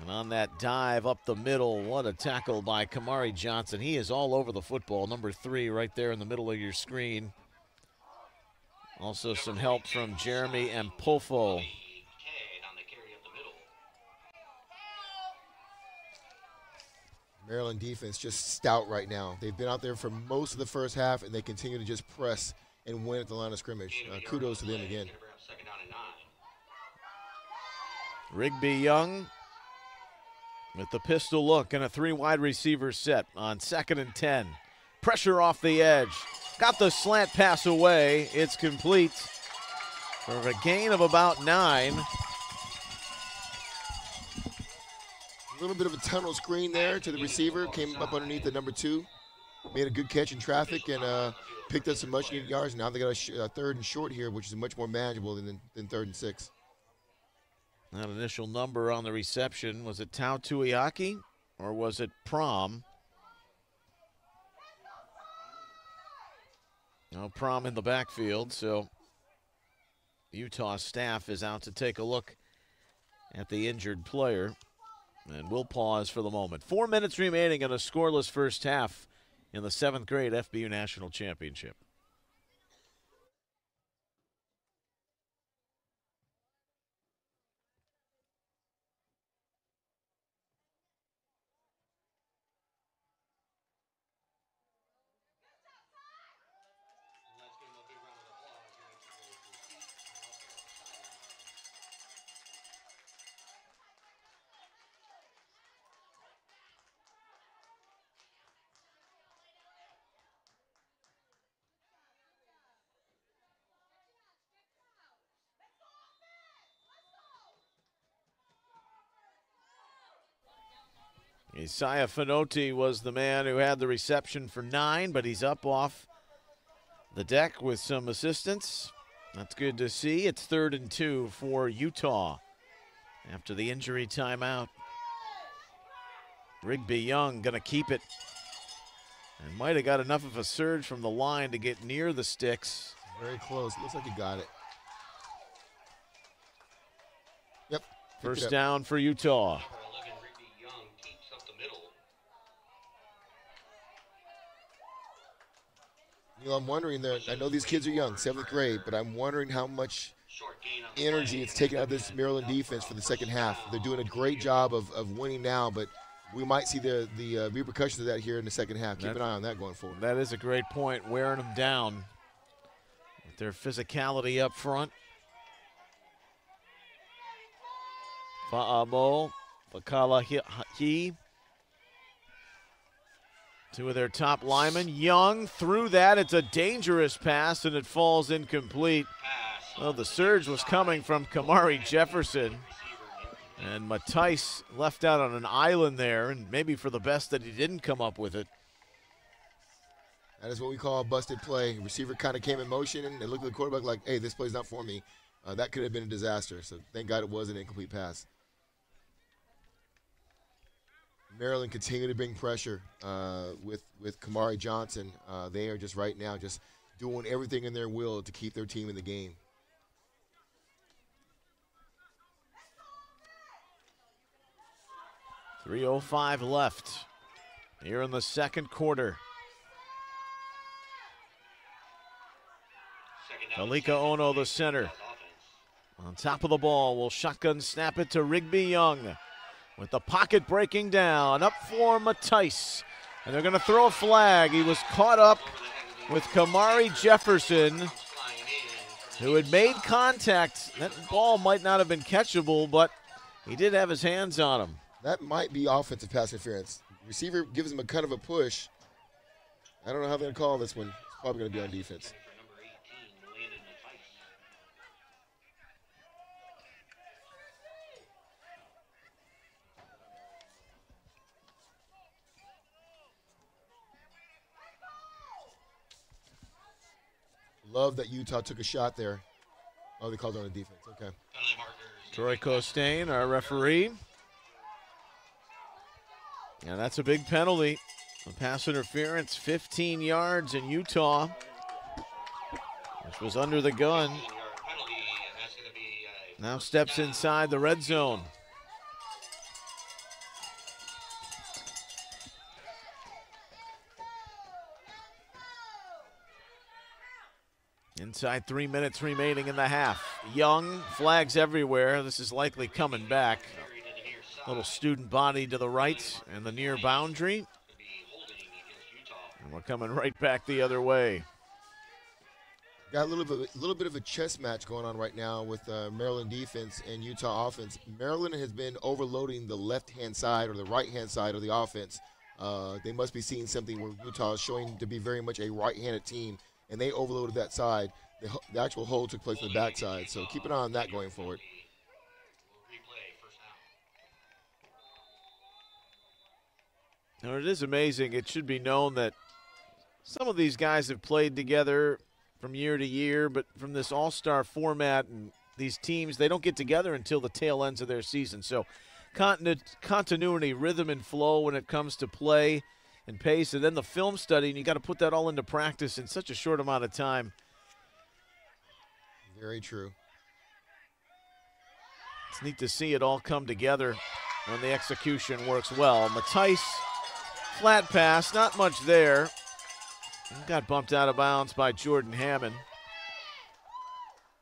Speaker 3: And on that dive up the middle, what a tackle by Kamari Johnson. He is all over the football, number 3 right there in the middle of your screen. Also some help from Jeremy and Polfo.
Speaker 4: Maryland defense just stout right now. They've been out there for most of the first half, and they continue to just press and win at the line of scrimmage. Kudos to them again.
Speaker 3: Rigby Young with the pistol look and a 3 wide receiver set on 2nd and 10. Pressure off the edge. Got the slant pass away. It's complete for a gain of about 9.
Speaker 4: A little bit of a tunnel screen there to the receiver. Came up underneath the number 2. Made a good catch in traffic and picked up some much needed yards. Now they got a 3rd and short here, which is much more manageable than 3rd and 6.
Speaker 3: That initial number on the reception, was it Tau Tuiaki or was it Prom? No, Prom in the backfield, so Utah staff is out to take a look at the injured player. And we'll pause for the moment. 4 minutes remaining in a scoreless first half in the 7th grade FBU National Championship. Isaiah Finotti was the man who had the reception for 9, but he's up off the deck with some assistance. That's good to see. It's 3rd and 2 for Utah after the injury timeout. Rigby Young going to keep it and might have got enough of a surge from the line to get near the sticks.
Speaker 4: Very close. Looks like he got it. Yep.
Speaker 3: First down for Utah.
Speaker 4: You know, I'm wondering that I know these kids are young, 7th grade, but I'm wondering how much energy it's taken out of this Maryland defense for the second half. They're doing a great job of winning now, but we might see the repercussions of that here in the second half. Keep an eye on that going forward.
Speaker 3: That is a great point, wearing them down with their physicality up front. Fa'amo, Fakalahi, 2 of their top linemen. Young threw that. It's a dangerous pass, and it falls incomplete. Well, the surge was coming from Kamari Jefferson. And Matthijs left out on an island there, and maybe for the best that he didn't come up with it.
Speaker 4: That is what we call a busted play. Receiver kind of came in motion, and looked at the quarterback like, hey, this play's not for me. That could have been a disaster. So thank God it was an incomplete pass. Maryland continue to bring pressure with Kamari Johnson. They are just right now just doing everything in their will to keep their team in the game.
Speaker 3: .305 left here in the second quarter. Alika Ono, the center. On top of the ball, will shotgun snap it to Rigby Young. With the pocket breaking down, up for Matthijs. And they're going to throw a flag. He was caught up with Kamari Jefferson, who had made contact. That ball might not have been catchable, but he did have his hands on him.
Speaker 4: That might be offensive pass interference. Receiver gives him a kind of a push. I don't know how they're going to call this one. It's probably going to be on defense. Love that Utah took a shot there. Oh, they called it on a defense. Okay.
Speaker 3: Troy Costain, our referee. And that's a big penalty. A pass interference, 15 yards in Utah. This was under the gun. Now steps inside the red zone. Inside 3 minutes remaining in the half. Young, flags everywhere. This is likely coming back. Little student body to the right and the near boundary. And we're coming right back the other way.
Speaker 4: Got a little bit of a chess match going on right now with Maryland defense and Utah offense. Maryland has been overloading the left-hand side or the right-hand side of the offense. They must be seeing something where Utah is showing to be very much a right-handed team, and they overloaded that side. The actual hold took place on the backside, so keep an eye on that going forward.
Speaker 3: Now, it is amazing. It should be known that some of these guys have played together from year to year, but from this all-star format and these teams, they don't get together until the tail ends of their season. So continuity, rhythm, and flow when it comes to play and pace, and then the film study, and you got to put that all into practice in such a short amount of time.
Speaker 4: Very true.
Speaker 3: It's neat to see it all come together when the execution works well. Matisse, flat pass, not much there. Got bumped out of bounds by Jordan Hammond.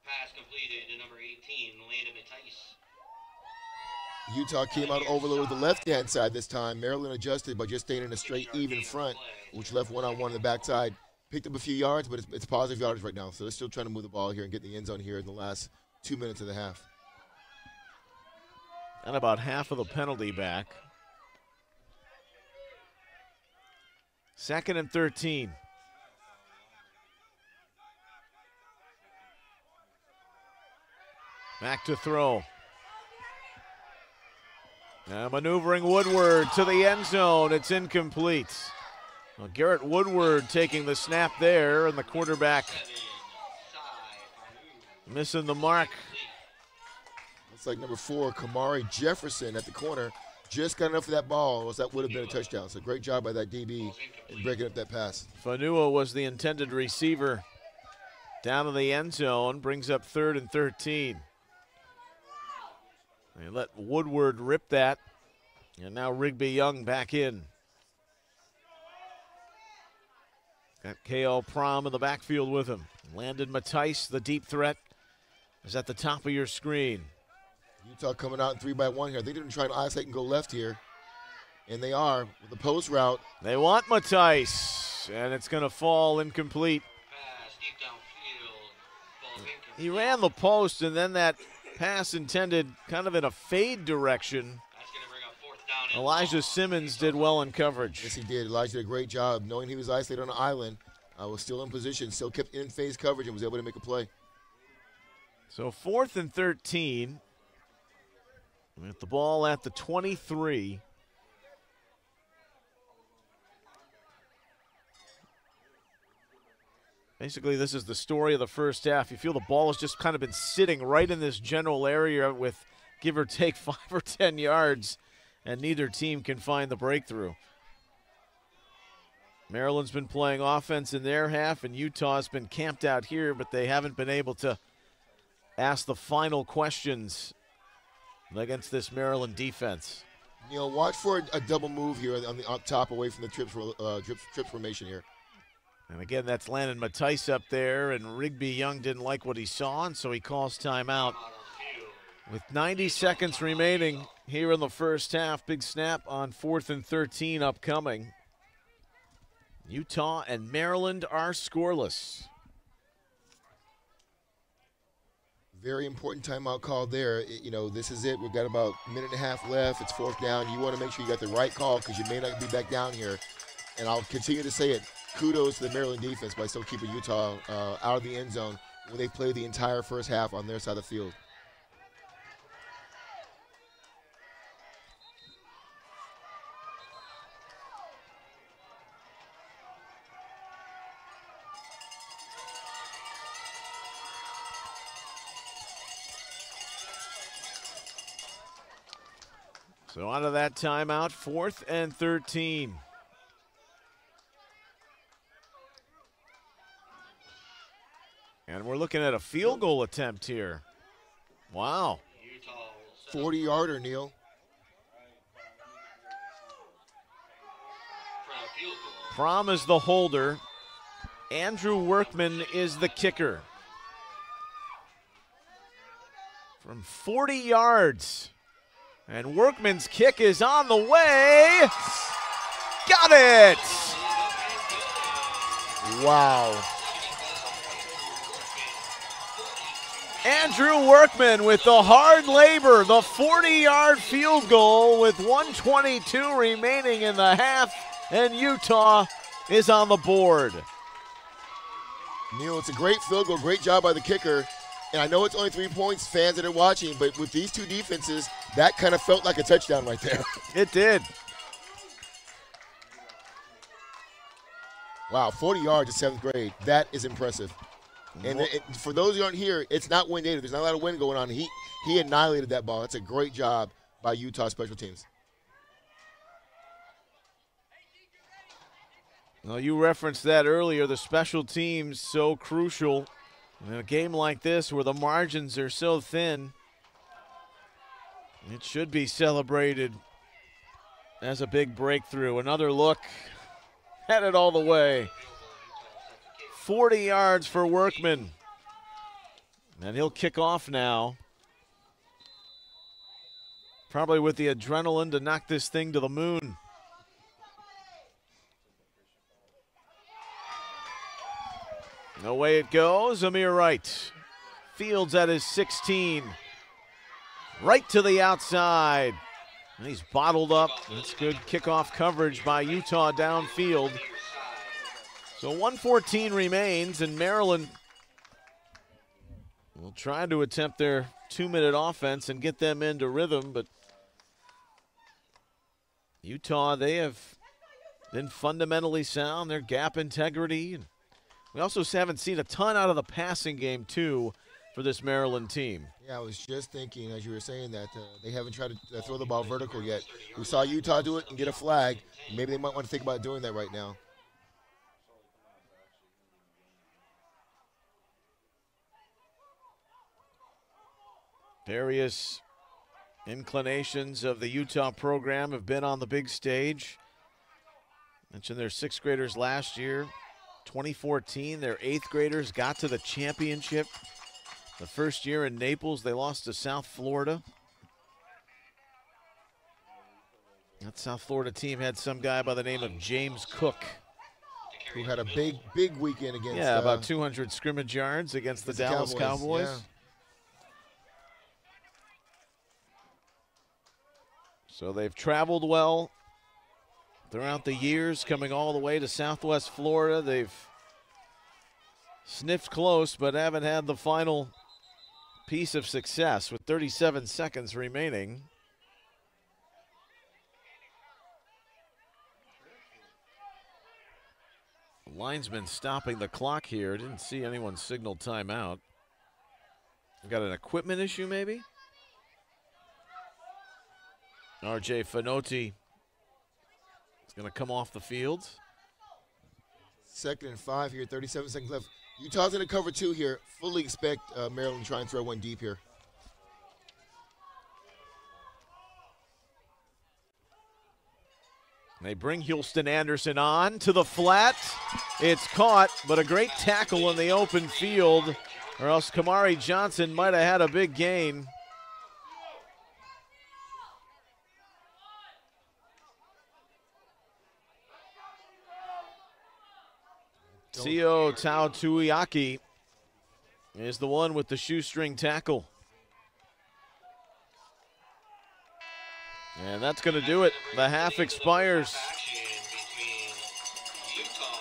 Speaker 1: Pass completed to number 18, Landon Matisse.
Speaker 4: Utah came out overloaded the left-hand side this time. Maryland adjusted by just staying in a straight, even front, which left one-on-one on the backside. Picked up a few yards, but it's positive yardage right now. So they're still trying to move the ball here and get in the end zone here in the last 2 minutes of the half.
Speaker 3: And about half of the penalty back. 2nd and 13. Back to throw. Now maneuvering Woodward to the end zone. It's incomplete. Well, Garrett Woodward taking the snap there, and the quarterback missing the mark.
Speaker 4: Looks like number 4, Kamari Jefferson at the corner. Just got enough of that ball, or else that would have been a touchdown. So great job by that DB in breaking up that pass.
Speaker 3: Fanua was the intended receiver. Down to the end zone, brings up 3rd and 13. They let Woodward rip that, and now Rigby Young back in. Got K.O. Prom in the backfield with him. Landon Matisse, the deep threat, is at the top of your screen.
Speaker 4: Utah coming out in 3-by-1 here. They didn't try to isolate and go left here, and they are with the post route.
Speaker 3: They want Matisse, and it's going to fall incomplete.
Speaker 1: Pass deep downfield. Ball incomplete.
Speaker 3: He ran the post, and then that pass intended kind of in a fade direction.
Speaker 1: That's going to bring up 4th down and
Speaker 3: Elijah
Speaker 1: long.
Speaker 3: Simmons did well in coverage.
Speaker 4: Yes, he did. Elijah did a great job knowing he was isolated on an island. Was still in position, still kept in phase coverage, and was able to make a play.
Speaker 3: So 4th and 13. With the ball at the 23. Basically, this is the story of the first half. You feel the ball has just kind of been sitting right in this general area with give or take 5 or 10 yards, and neither team can find the breakthrough. Maryland's been playing offense in their half, and Utah's been camped out here, but they haven't been able to ask the final questions against this Maryland defense.
Speaker 4: You know, watch for a double move here on the up top away from the trips formation here.
Speaker 3: And again, that's Landon Matisse up there, and Rigby Young didn't like what he saw, and so he calls timeout. With 90 seconds remaining here in the first half, big snap on 4th and 13 upcoming. Utah and Maryland are scoreless.
Speaker 4: Very important timeout call there. You know, this is it. We've got about a minute and a half left. It's 4th down. You want to make sure you got the right call because you may not be back down here. And I'll continue to say it. Kudos to the Maryland defense by still keeping Utah out of the end zone when they played the entire first half on their side of the field.
Speaker 3: So out of that timeout, 4th and 13. And we're looking at a field goal attempt here. Wow.
Speaker 4: 40-yarder, Neil.
Speaker 3: Prom is the holder. Andrew Workman is the kicker. From 40 yards. And Workman's kick is on the way. Got it!
Speaker 4: Wow.
Speaker 3: Andrew Workman with the hard labor, the 40-yard field goal with 1:22 remaining in the half, and Utah is on the board.
Speaker 4: Neil, it's a great field goal, great job by the kicker. And I know it's only 3 points, fans that are watching, but with these two defenses, that kind of felt like a touchdown right there.
Speaker 3: It did.
Speaker 4: Wow, 40 yards in 7th grade. That is impressive. And for those who aren't here, it's not wind aided. There's not a lot of wind going on. He annihilated that ball. That's a great job by Utah special teams.
Speaker 3: Well, you referenced that earlier, the special teams so crucial. In a game like this where the margins are so thin, it should be celebrated as a big breakthrough. Another look, headed all the way. 40 yards for Workman. And he'll kick off now. Probably with the adrenaline to knock this thing to the moon. Away it goes, Amir Wright. Fields at his 16. Right to the outside. And he's bottled up. That's good kickoff coverage by Utah downfield. So 1:14 remains, and Maryland will try to attempt their 2-minute offense and get them into rhythm, but Utah, they have been fundamentally sound, their gap integrity. And we also haven't seen a ton out of the passing game, too, for this Maryland team.
Speaker 4: Yeah, I was just thinking as you were saying that they haven't tried to throw the ball vertical yet. We saw Utah do it and get a flag. Maybe they might want to think about doing that right now.
Speaker 3: Various inclinations of the Utah program have been on the big stage. Mentioned their 6th graders last year. 2014, their 8th graders got to the championship. The first year in Naples, they lost to South Florida. That South Florida team had some guy by the name of James Cook,
Speaker 4: who had a big weekend against.
Speaker 3: Yeah, about 200 scrimmage yards against the Dallas Cowboys.
Speaker 4: Yeah.
Speaker 3: So they've traveled well throughout the years, coming all the way to Southwest Florida. They've sniffed close, but haven't had the final piece of success with 37 seconds remaining. Linesman stopping the clock here. Didn't see anyone signal timeout. We've got an equipment issue, maybe? RJ Fanotti is going to come off the field.
Speaker 4: 2nd and 5 here, 37 seconds left. Utah's going to cover 2 here. Fully expect Maryland to try and throw one deep here.
Speaker 3: They bring Houston Anderson on to the flat. It's caught, but a great tackle in the open field, or else Kamari Johnson might have had a big gain. Sio Tautuiaki is the one with the shoestring tackle. And that's going to do it. The half expires.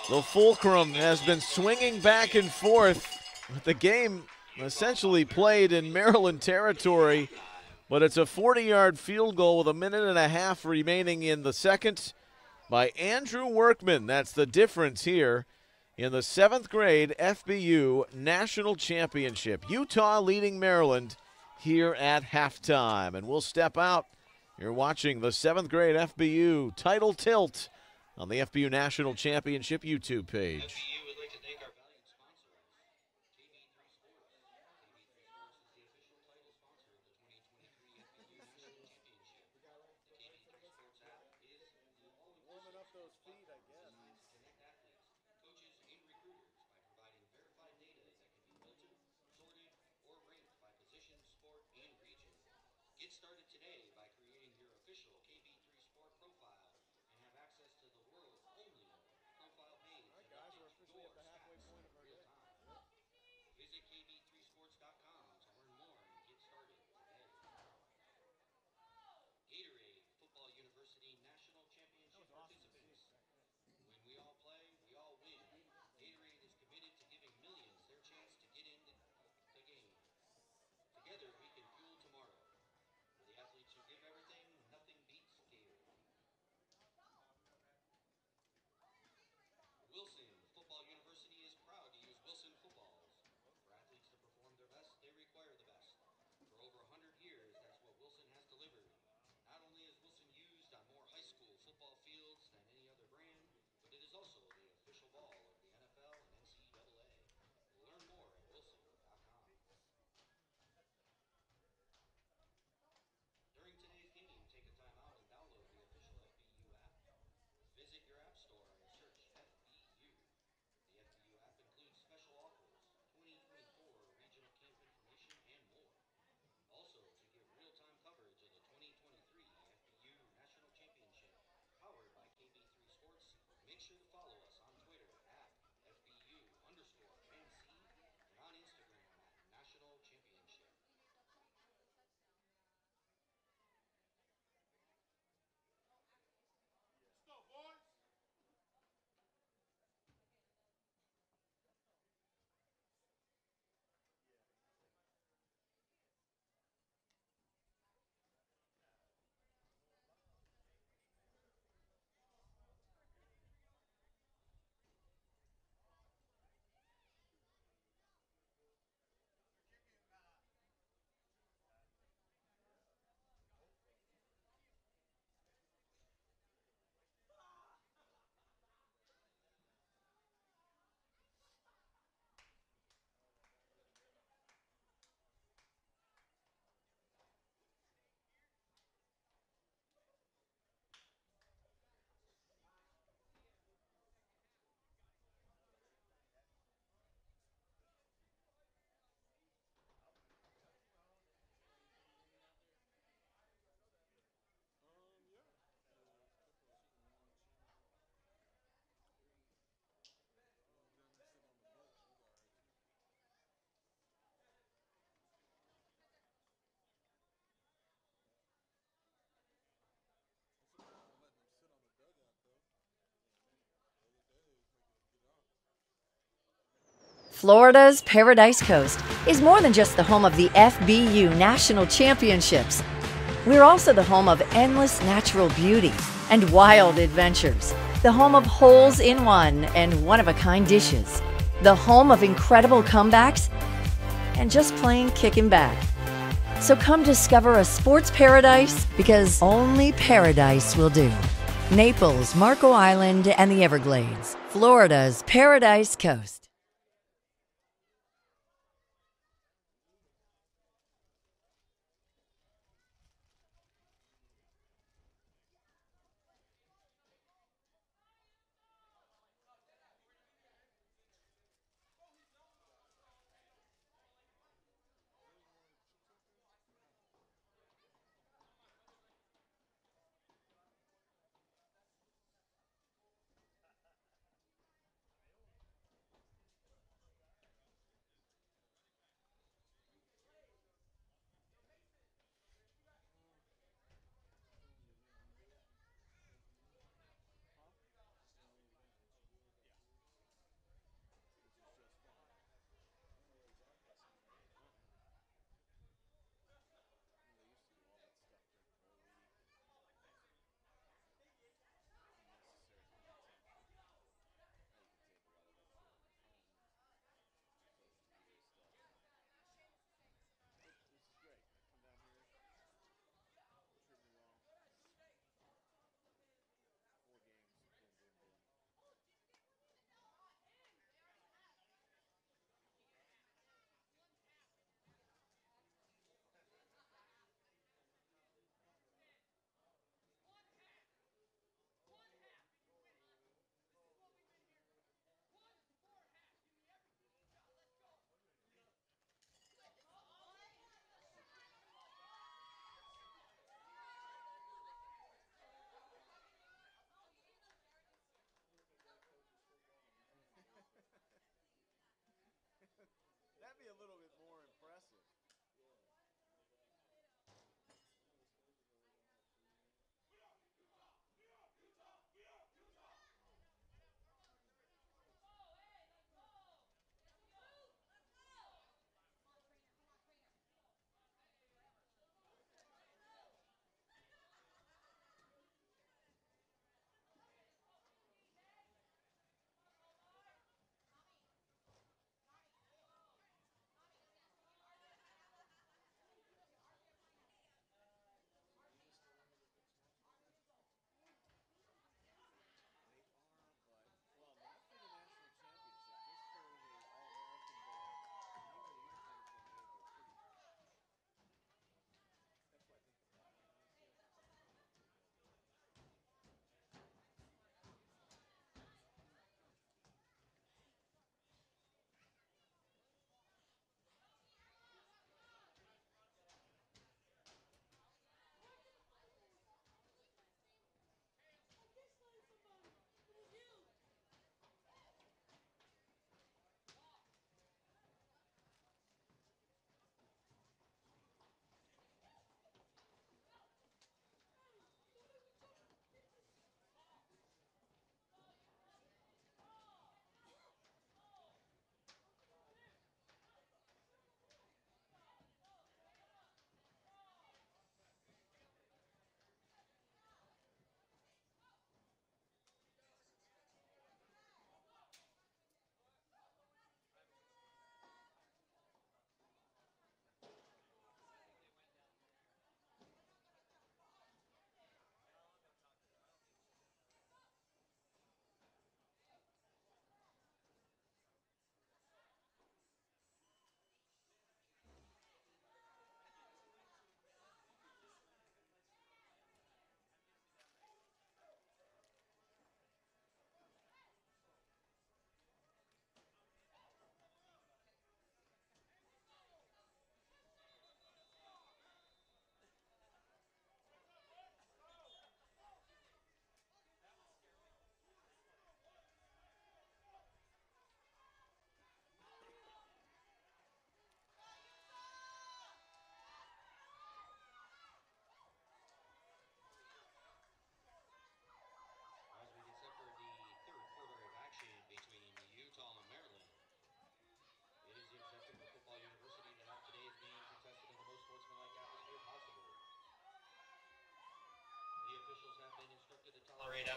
Speaker 3: The fulcrum has been swinging back and forth with the game essentially played in Maryland territory, but it's a 40-yard field goal with a minute and a half remaining in the second by Andrew Workman. That's the difference here in the 7th grade FBU National Championship. Utah leading Maryland here at halftime. And we'll step out. You're watching the 7th grade FBU title tilt on the FBU National Championship YouTube page.
Speaker 1: Get started today by creating your official KB3 Sport profile and have access to the world's only profile page that updates your stats in real time. Visit KB3sports.com to learn more and get started today. Gatorade, Football University National Championship participants. When we all play, we all win. Gatorade is committed to giving millions their chance to get in the game. Together we can fuel tomorrow. For the athletes who give everything, nothing beats Gatorade. Wilson Football University is proud to use Wilson footballs. For athletes to perform their best, they require the best. For over 100 years, that's what Wilson has delivered. Not only is Wilson used on more high school football fields than any other brand, but it is also the official ball of the NFL and NCAA. Learn more at wilson.com. During today's game, take a time out and download the official FBU app. Visit your app store and search FBU. The FBU app includes special offers, 2024 regional camp information, and more. Also, to get real-time coverage of the 2023 FBU National Championship, powered by KB3 Sports, make sure to follow us on Twitter at FBU_NC and on Instagram at National Championship.
Speaker 5: Florida's Paradise Coast is more than just the home of the FBU National Championships. We're also the home of endless natural beauty and wild adventures, the home of holes in one and one-of-a-kind dishes, the home of incredible comebacks, and just plain kicking back. So come discover a sports paradise, because only paradise will do. Naples, Marco Island, and the Everglades, Florida's Paradise Coast.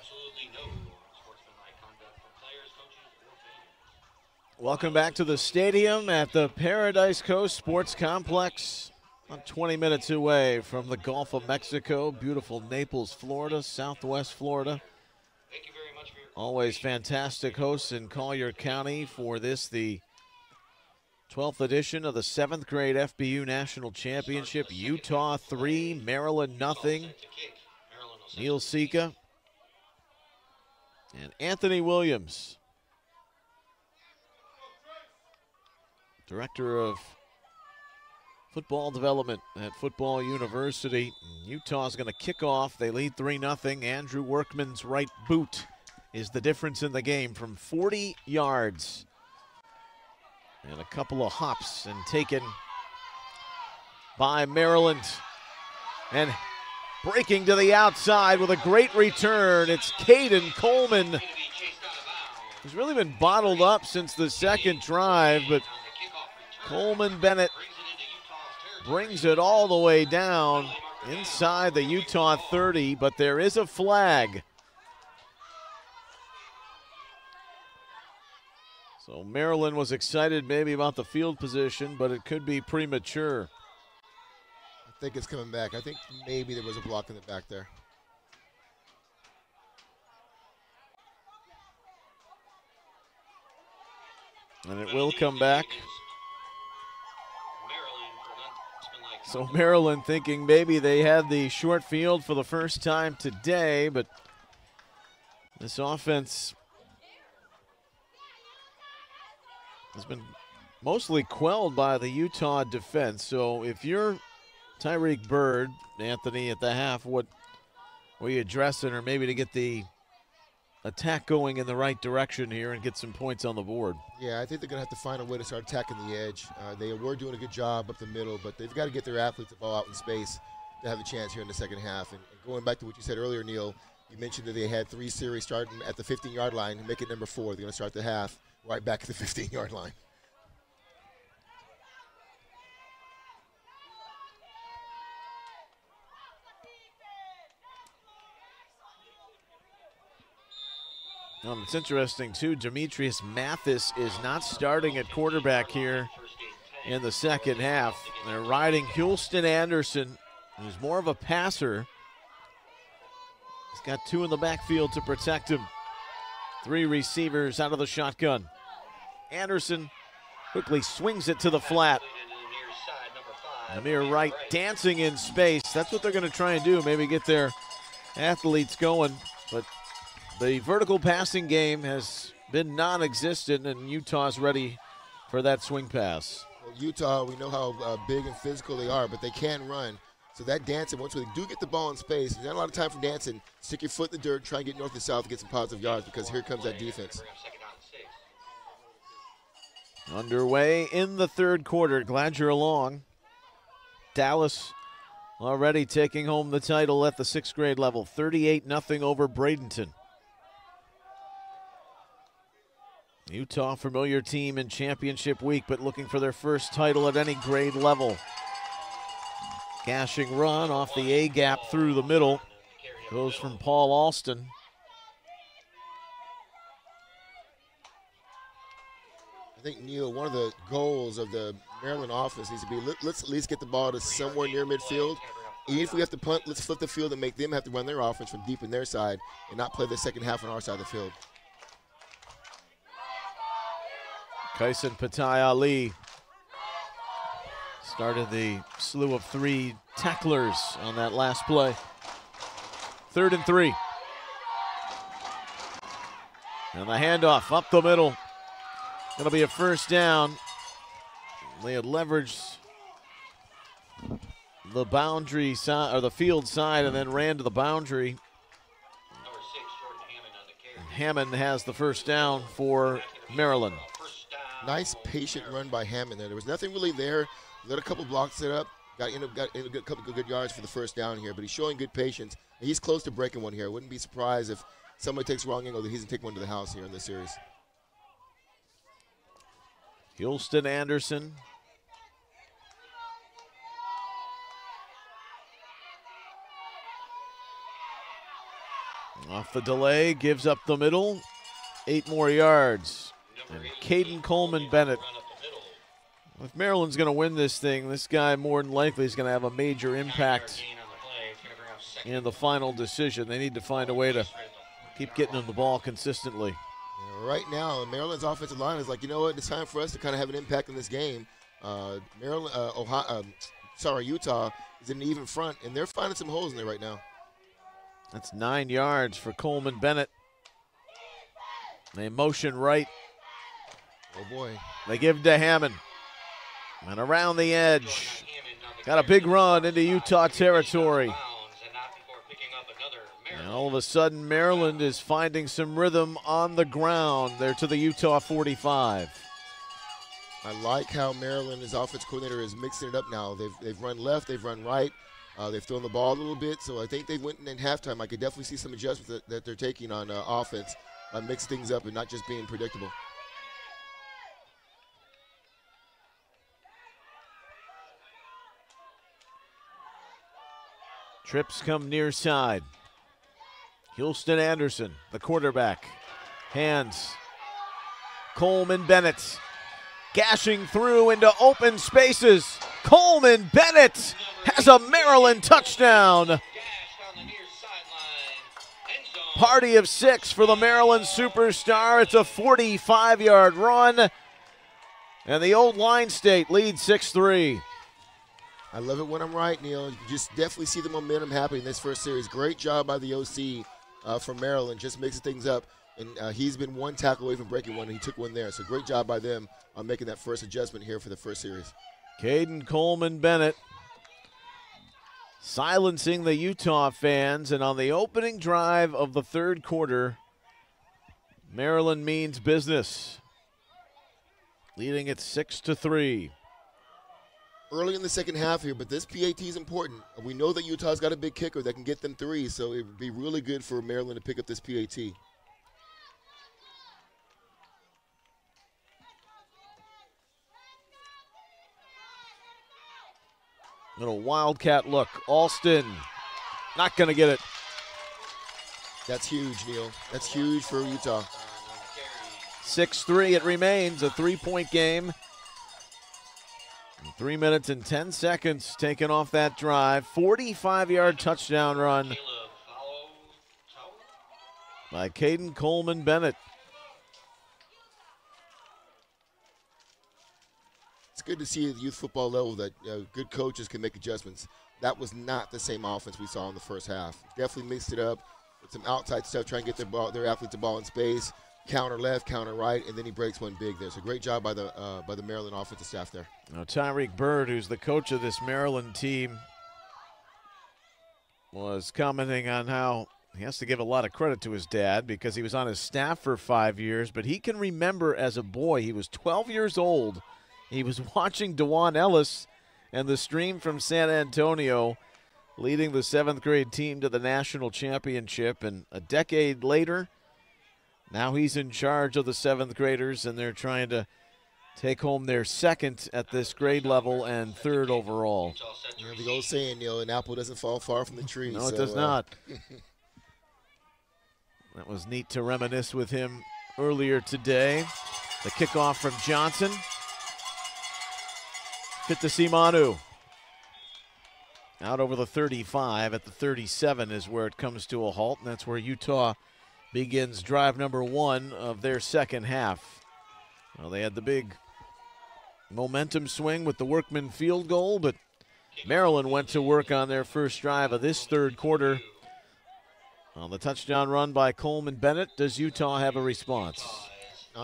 Speaker 1: absolutely no sportsmanlike conduct from players, coaches, or fans.
Speaker 3: Welcome back to the stadium at the Paradise Coast Sports Complex. About 20 minutes away from the Gulf of Mexico. Beautiful Naples, Florida, Southwest Florida.
Speaker 1: Thank you very much for your
Speaker 3: Always fantastic hosts in Collier County for this, the 12th edition of the 7th grade FBU National Championship. Utah 3, Maryland nothing. Neil Sika and Anthony Williams, Director of Football Development at Football University. Utah's going to kick off. They lead 3-0. Andrew Workman's right boot is the difference in the game from 40 yards. And a couple of hops and taken by Maryland. And breaking to the outside with a great return, it's Caden Coleman. He's really been bottled up since the second drive, but Coleman Bennett brings it all the way down inside the Utah 30, but there is a flag. So Maryland was excited maybe about the field position, but it could be premature.
Speaker 4: I think it's coming back. I think maybe there was a block in the back there.
Speaker 3: And it will come back. So Maryland thinking maybe they had the short field for the first time today, but this offense has been mostly quelled by the Utah defense. So if you're Tyreek Bird, Anthony, at the half, what are you addressing, or maybe to get the attack going in the right direction here and get some points on the board?
Speaker 4: Yeah, I think they're going to have to find a way to start attacking the edge. They were doing a good job up the middle, but they've got to get their athletes the ball out in space to have a chance here in the second half. And going back to what you said earlier, Neil, you mentioned that they had 3 series starting at the 15-yard line and make it number 4. They're going to start the half right back at the 15-yard line.
Speaker 3: It's interesting, too. Demetrius Mathis is not starting at quarterback here in the second half. They're riding Hulston Anderson, who's more of a passer. He's got 2 in the backfield to protect him. 3 receivers out of the shotgun. Anderson quickly swings it to the flat. Amir Wright dancing in space. That's what they're going to try and do, maybe get their athletes going. But the vertical passing game has been non-existent, and Utah's ready for that swing pass.
Speaker 4: Well, Utah, we know how big and physical they are, but they can run. So that dancing, once they do get the ball in space, there's not a lot of time for dancing. Stick your foot in the dirt, try and get north and south, get some positive yards, because here comes that defense.
Speaker 3: Underway in the third quarter. Glad you're along. Dallas already taking home the title at the 6th grade level. 38-0 over Bradenton. Utah, familiar team in championship week, but looking for their first title at any grade level. Gashing run off the A-gap through the middle. Goes from Paul Alston.
Speaker 4: I think, Neil, one of the goals of the Maryland offense needs to be, let's at least get the ball to somewhere near midfield. Even if we have to punt, let's flip the field and make them have to run their offense from deep in their side and not play the second half on our side of the field.
Speaker 3: Kaisen Patai Ali started the slew of 3 tacklers on that last play. 3rd and 3. And the handoff up the middle. Going to be a first down. They had leveraged the boundary side, or the field side, and then ran to the boundary. And Hammond has the first down for Maryland.
Speaker 4: Nice patient run by Hammond there. There was nothing really there. Let a couple blocks set up. Got a couple of good yards for the first down here, but he's showing good patience. And he's close to breaking one here. Wouldn't be surprised if somebody takes wrong angle that he's going to take one to the house here in this series.
Speaker 3: Hulston Anderson. Off the delay, gives up the middle. 8 more yards. And Caden Coleman Bennett. If Maryland's going to win this thing, this guy more than likely is going to have a major impact in the final decision. They need to find a way to keep getting him the ball consistently.
Speaker 4: Yeah, right now, Maryland's offensive line is like, you know what, it's time for us to kind of have an impact in this game. Utah is in an even front, and they're finding some holes in there right now.
Speaker 3: That's 9 yards for Coleman Bennett. They motion right.
Speaker 4: Oh, boy.
Speaker 3: They give to Hammond. And around the edge. Got a big run into Utah territory. And all of a sudden, Maryland is finding some rhythm on the ground. They're to the Utah 45.
Speaker 4: I like how Maryland's offense coordinator is mixing it up now. They've run left, they've run right. They've thrown the ball a little bit, so I think they went in halftime. I could definitely see some adjustments that they're taking on offense, mix things up and not just being predictable.
Speaker 3: Trips come near side. Houston Anderson, the quarterback. Hands. Coleman Bennett gashing through into open spaces. Coleman Bennett has a Maryland touchdown. Party of 6 for the Maryland superstar. It's a 45-yard run. And the Old Line State leads 6-3.
Speaker 4: I love it when I'm right, Neil. You just definitely see the momentum happening in this first series. Great job by the OC from Maryland, just mixing things up. And he's been one tackle away from breaking one, and he took one there. So great job by them on making that first adjustment here for the first series.
Speaker 3: Caden Coleman Bennett silencing the Utah fans. And on the opening drive of the third quarter, Maryland means business, leading it 6-3.
Speaker 4: Early in the second half here, but this PAT is important. We know that Utah's got a big kicker that can get them 3, so it would be really good for Maryland to pick up this PAT.
Speaker 3: Little wildcat look. Alston not going to get it.
Speaker 4: That's huge, Neil. That's huge for Utah.
Speaker 3: 6-3 it remains, a 3-point game. 3 minutes and 10 seconds taken off that drive. 45-yard touchdown run by Caden Coleman Bennett.
Speaker 4: It's good to see at the youth football level that good coaches can make adjustments. That was not the same offense we saw in the first half. Definitely mixed it up with some outside stuff, trying to get their athletes the ball in space. Counter left, counter right, and then he breaks one big there. So great job by the Maryland offensive staff there.
Speaker 3: Now Tyreek Bird, who's the coach of this Maryland team, was commenting on how he has to give a lot of credit to his dad because he was on his staff for 5 years, but he can remember as a boy, he was 12 years old. He was watching DeJuan Ellis and the stream from San Antonio leading the 7th grade team to the national championship, and a decade later, now he's in charge of the 7th graders, and they're trying to take home their 2nd at this grade level and 3rd overall.
Speaker 4: You know, the old saying, Neil, an apple doesn't fall far from the tree.
Speaker 3: No, it does not. That was neat to reminisce with him earlier today. The kickoff from Johnson. Fit to see Manu. Out over the 35 at the 37 is where it comes to a halt, and that's where Utah begins drive number 1 of their second half. Well, they had the big momentum swing with the Workman field goal, but Maryland went to work on their first drive of this third quarter. On the touchdown run by Coleman Bennett, does Utah have a response?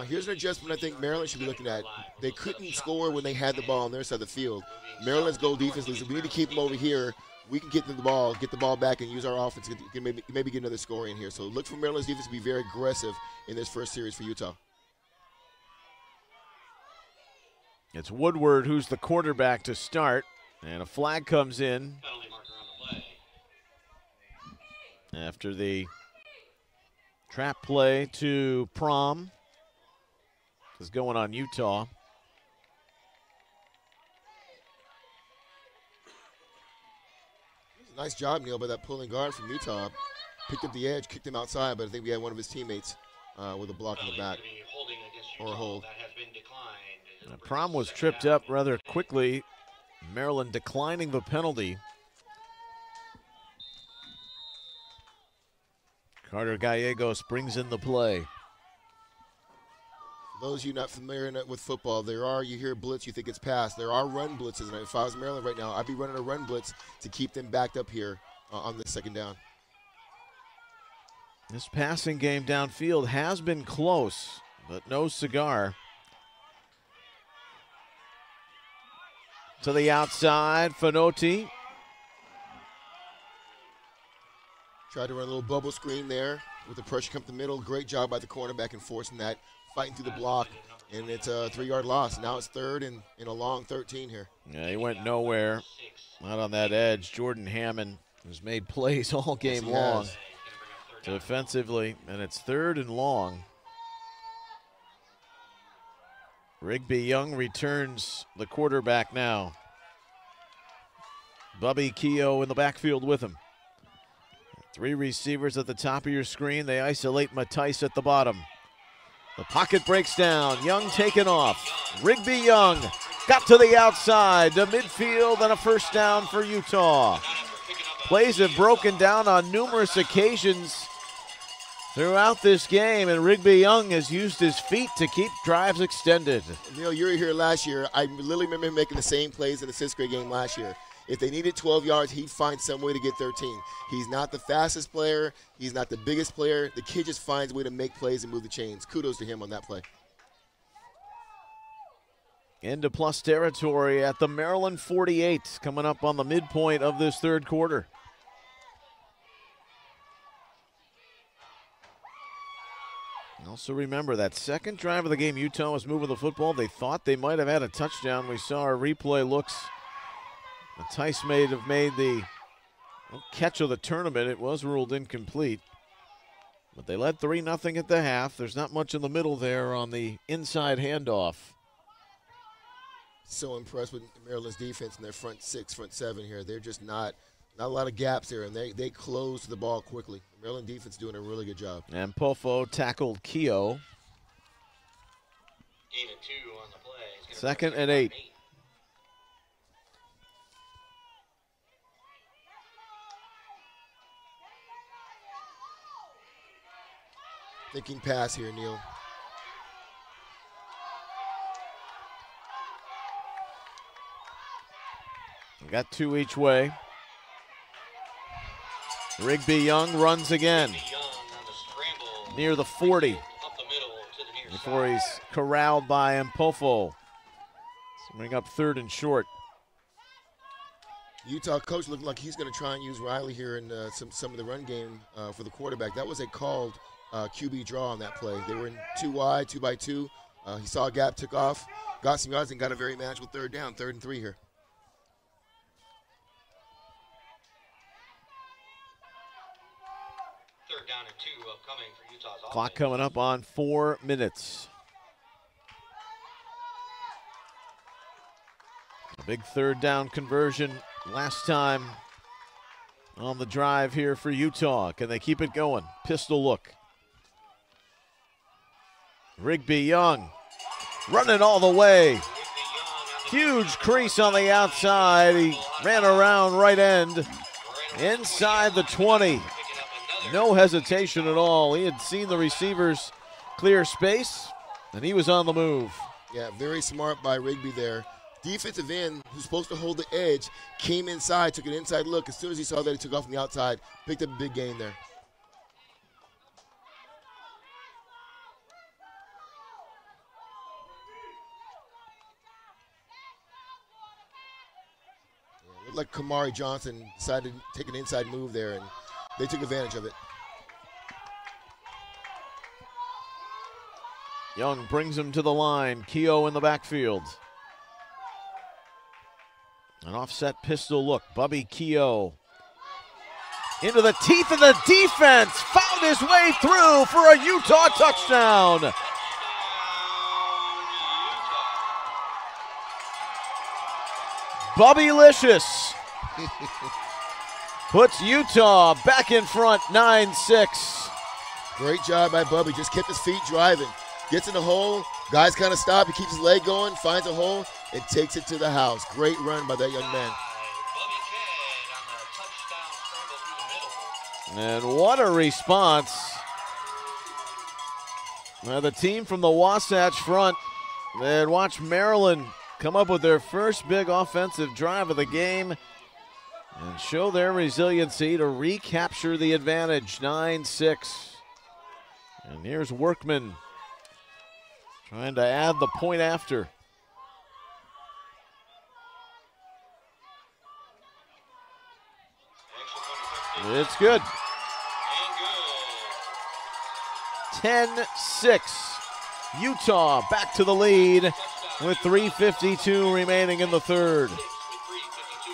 Speaker 4: Here's an adjustment I think Maryland should be looking at. They couldn't score when they had the ball on their side of the field. Maryland's goal defense is we need to keep them over here. We can get the ball back, and use our offense to maybe get another score in here. So look for Maryland's defense to be very aggressive in this first series for Utah.
Speaker 3: It's Woodward who's the quarterback to start, and a flag comes in after the trap play to Prom is going on Utah.
Speaker 4: Nice job, Neil, by that pulling guard from Utah. picked up the edge, kicked him outside, but I think we had one of his teammates with a block in the back or a hold.
Speaker 3: Prom was tripped up rather quickly. Maryland declining the penalty. Carter Gallegos brings in the play.
Speaker 4: For those of you not familiar with football, you hear blitz, you think it's pass. There are run blitzes, and if I was Maryland right now, I'd be running a run blitz to keep them backed up here on the second down.
Speaker 3: This passing game downfield has been close, but no cigar. To the outside, Fanotti.
Speaker 4: Tried to run a little bubble screen there with the pressure come to the middle. Great job by the cornerback in forcing that, fighting through the block, and it's a 3-yard loss. Now it's third and in a long 13 here.
Speaker 3: Yeah, he went nowhere. Not on that edge. Jordan Hammond has made plays all game long defensively, and it's third and long. Rigby Young returns the quarterback now. Bubby Keogh in the backfield with him. 3 receivers at the top of your screen. They isolate Matisse at the bottom. The pocket breaks down. Young taken off. Rigby Young got to the outside to midfield and a first down for Utah. Plays have broken down on numerous occasions throughout this game, and Rigby Young has used his feet to keep drives extended.
Speaker 4: Neil, you were here last year. I literally remember him making the same plays in the 6th grade game last year. If they needed 12 yards, he'd find some way to get 13. He's not the fastest player. He's not the biggest player. The kid just finds a way to make plays and move the chains. Kudos to him on that play.
Speaker 3: Into plus territory at the Maryland 48, coming up on the midpoint of this third quarter. Also remember that second drive of the game, Utah was moving the football. They thought they might have had a touchdown. We saw our replay looks. Matisse may have made the catch of the tournament. It was ruled incomplete. But they led 3-0 at the half. There's not much in the middle there on the inside handoff.
Speaker 4: So impressed with Maryland's defense in their front 6, front 7 here. They're just not a lot of gaps there, and they close the ball quickly. Maryland defense doing a really good job.
Speaker 3: And Pofo tackled Keogh.
Speaker 1: Gain of 2 on the play.
Speaker 3: 2nd and 8.
Speaker 4: Thinking pass here, Neil.
Speaker 3: We got 2 each way. Rigby Young runs again near the 40 before he's corralled by Mpofo. So bring up 3rd and short.
Speaker 4: Utah coach looking like he's going to try and use Riley here in some of the run game for the quarterback. That was a called QB draw on that play. They were in 2 wide, 2 by 2. He saw a gap, took off, got some yards, and got a very manageable 3rd down, 3rd and 3 here.
Speaker 1: Down and 2 upcoming for Utah's
Speaker 3: Clock
Speaker 1: offense.
Speaker 3: coming up on 4 minutes. A big 3rd down conversion last time on the drive here for Utah. Can they keep it going? Pistol look. Rigby Young running all the way. Huge crease on the outside. He ran around right end inside the 20. No hesitation at all. He had seen the receivers clear space, and he was on the move.
Speaker 4: Yeah, very smart by Rigby there. Defensive end, who's supposed to hold the edge, came inside, took an inside look. As soon as he saw that, he took off from the outside, picked up a big gain there. Yeah, looked like Kamari Johnson decided to take an inside move there, and they took advantage of it.
Speaker 3: Young brings him to the line. Keogh in the backfield. An offset pistol look. Bubby Keogh into the teeth of the defense. Found his way through for a Utah touchdown. Bubby-licious. puts Utah back in front, 9-6.
Speaker 4: Great job by Bubby. Just kept his feet driving. Gets in the hole. Guys kind of stop. He keeps his leg going, finds a hole, and takes it to the house. Great run by that young man.
Speaker 3: And what a response. Now the team from the Wasatch front, and watch Maryland come up with their first big offensive drive of the game and show their resiliency to recapture the advantage, 9-6. And here's Workman trying to add the point after. It's good. 10-6. Utah back to the lead with 3:52 remaining in the third.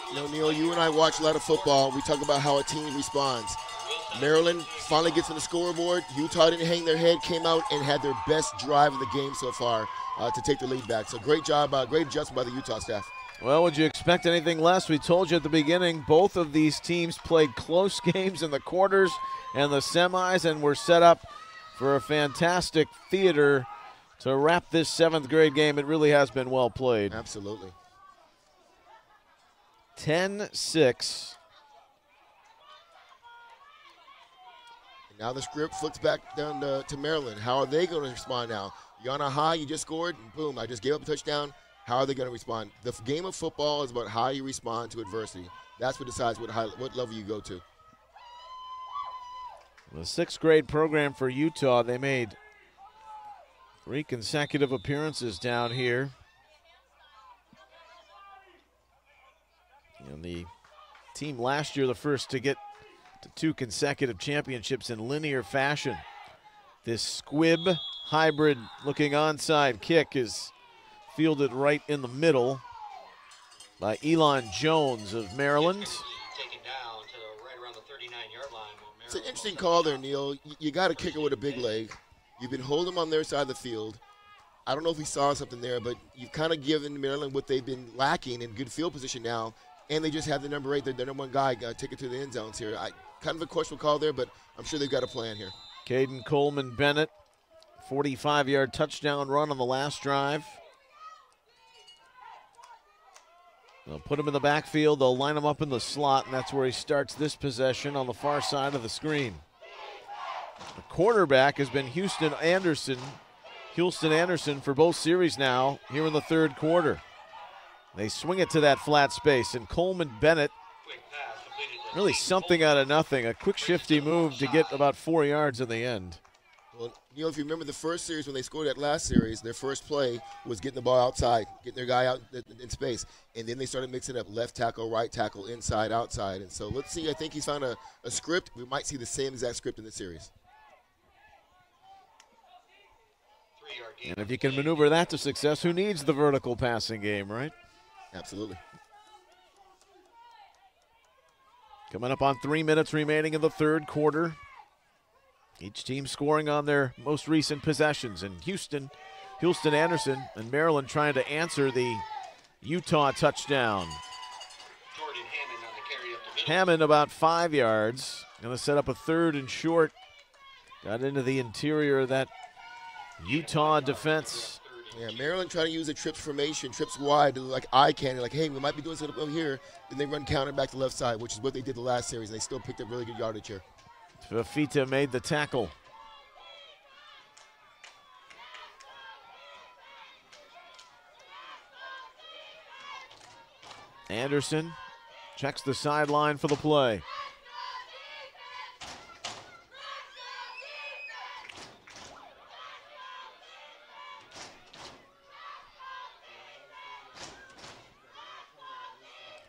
Speaker 4: You know, Neil, you and I watch a lot of football. We talk about how a team responds. Maryland finally gets on the scoreboard. Utah didn't hang their head, came out and had their best drive of the game so far to take the lead back. So great job, great adjustment by the Utah staff.
Speaker 3: Well, would you expect anything less? We told you at the beginning, both of these teams played close games in the quarters and the semis, and were set up for a fantastic theater to wrap this 7th grade game. It really has been well played.
Speaker 4: Absolutely.
Speaker 3: 10-6.
Speaker 4: And now the script flips back down to Maryland. How are they going to respond now? You're on a high, you just scored, and boom, I just gave up a touchdown. How are they going to respond? The game of football is about how you respond to adversity. That's what decides what level you go to.
Speaker 3: The 6th grade program for Utah, they made 3 consecutive appearances down here. And the team last year, the first to get to 2 consecutive championships in linear fashion. This squib hybrid looking onside kick is fielded right in the middle by Elon Jones of Maryland.
Speaker 4: It's an interesting call there, Neil. You got to kick it with a big leg. You've been holding them on their side of the field. I don't know if we saw something there, but you've kind of given Maryland what they've been lacking in good field position now, and they just have the number 8, their number 1 guy, take it to the end zones here. Kind of a questionable call there, but I'm sure they've got a plan here.
Speaker 3: Caden Coleman Bennett, 45-yard touchdown run on the last drive. They'll put him in the backfield. They'll line him up in the slot, and that's where he starts this possession on the far side of the screen. The quarterback has been Houston Anderson for both series now here in the 3rd quarter. They swing it to that flat space, and Coleman Bennett, really something out of nothing. A quick shifty move to get about 4 yards in the end.
Speaker 4: Well, Neil, if you remember the first series when they scored that last series, their first play was getting the ball outside, getting their guy out in space. And then they started mixing up left tackle, right tackle, inside, outside. And so let's see. I think he's found a script. We might see the same exact script in this series.
Speaker 3: And if you can maneuver that to success, who needs the vertical passing game, right?
Speaker 4: Absolutely.
Speaker 3: Coming up on 3 minutes remaining in the 3rd quarter. Each team scoring on their most recent possessions. And Houston Anderson and Maryland trying to answer the Utah touchdown. Hammond about 5 yards. Going to set up a 3rd and short. Got into the interior of that Utah defense.
Speaker 4: Yeah, Maryland trying to use a trips formation, trips wide, like eye candy, like, hey, we might be doing something over here. Then they run counter back to the left side, which is what they did the last series, and they still picked up really good yardage here.
Speaker 3: Fafita made the tackle. Anderson checks the sideline for the play.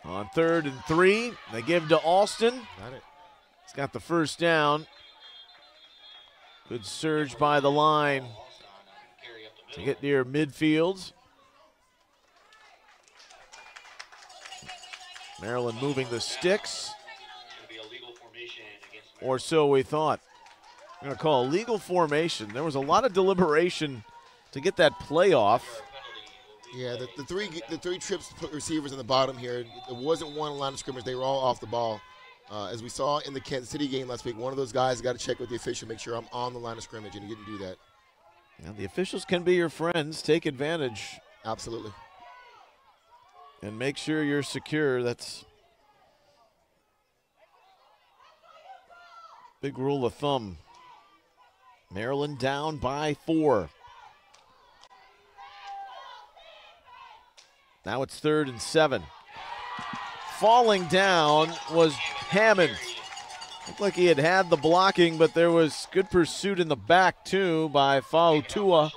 Speaker 3: On 3rd and 3, they give to Alston.
Speaker 4: Got it.
Speaker 3: He's got the first down. Good surge by the line to get near midfield. Maryland moving the sticks. Or so we thought. I'm going to call a legal formation. There was a lot of deliberation to get that play off.
Speaker 4: Yeah, the three trips receivers on the bottom here. There wasn't one line of scrimmage. They were all off the ball. As we saw in the Kansas City game last week, one of those guys got to check with the official, make sure I'm on the line of scrimmage, and he didn't do that.
Speaker 3: Now, the officials can be your friends. Take advantage.
Speaker 4: Absolutely.
Speaker 3: And make sure you're secure. That's big rule of thumb. Maryland down by 4. Now it's 3rd and 7. Falling down was Hammond. Looked like he had the blocking, but there was good pursuit in the back, too, by Fautua.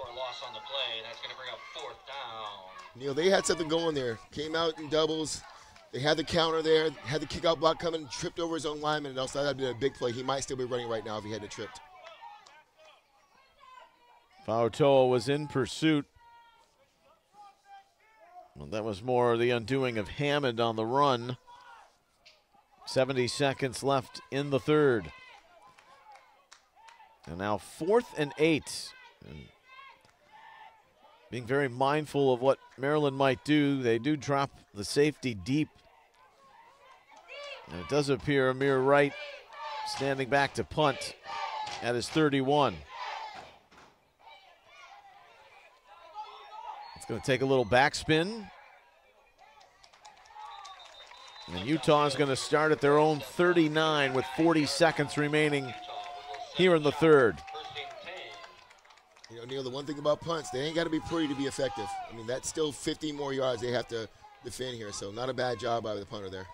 Speaker 4: Neil, they had something going there. Came out in doubles. They had the counter there, had the kick-out block coming, tripped over his own lineman, and also that would have been a big play. He might still be running right now if he hadn't tripped.
Speaker 3: Fautua was in pursuit. Well, that was more the undoing of Hammond on the run. 70 seconds left in the 3rd. And now 4th and 8. And being very mindful of what Maryland might do, they do drop the safety deep. And it does appear Amir Wright standing back to punt at his 31. It's going to take a little backspin. And Utah is going to start at their own 39 with 40 seconds remaining here in the 3rd.
Speaker 4: You know, Neil, the one thing about punts, they ain't got to be pretty to be effective. I mean, that's still 50 more yards they have to defend here, so not a bad job by the punter there.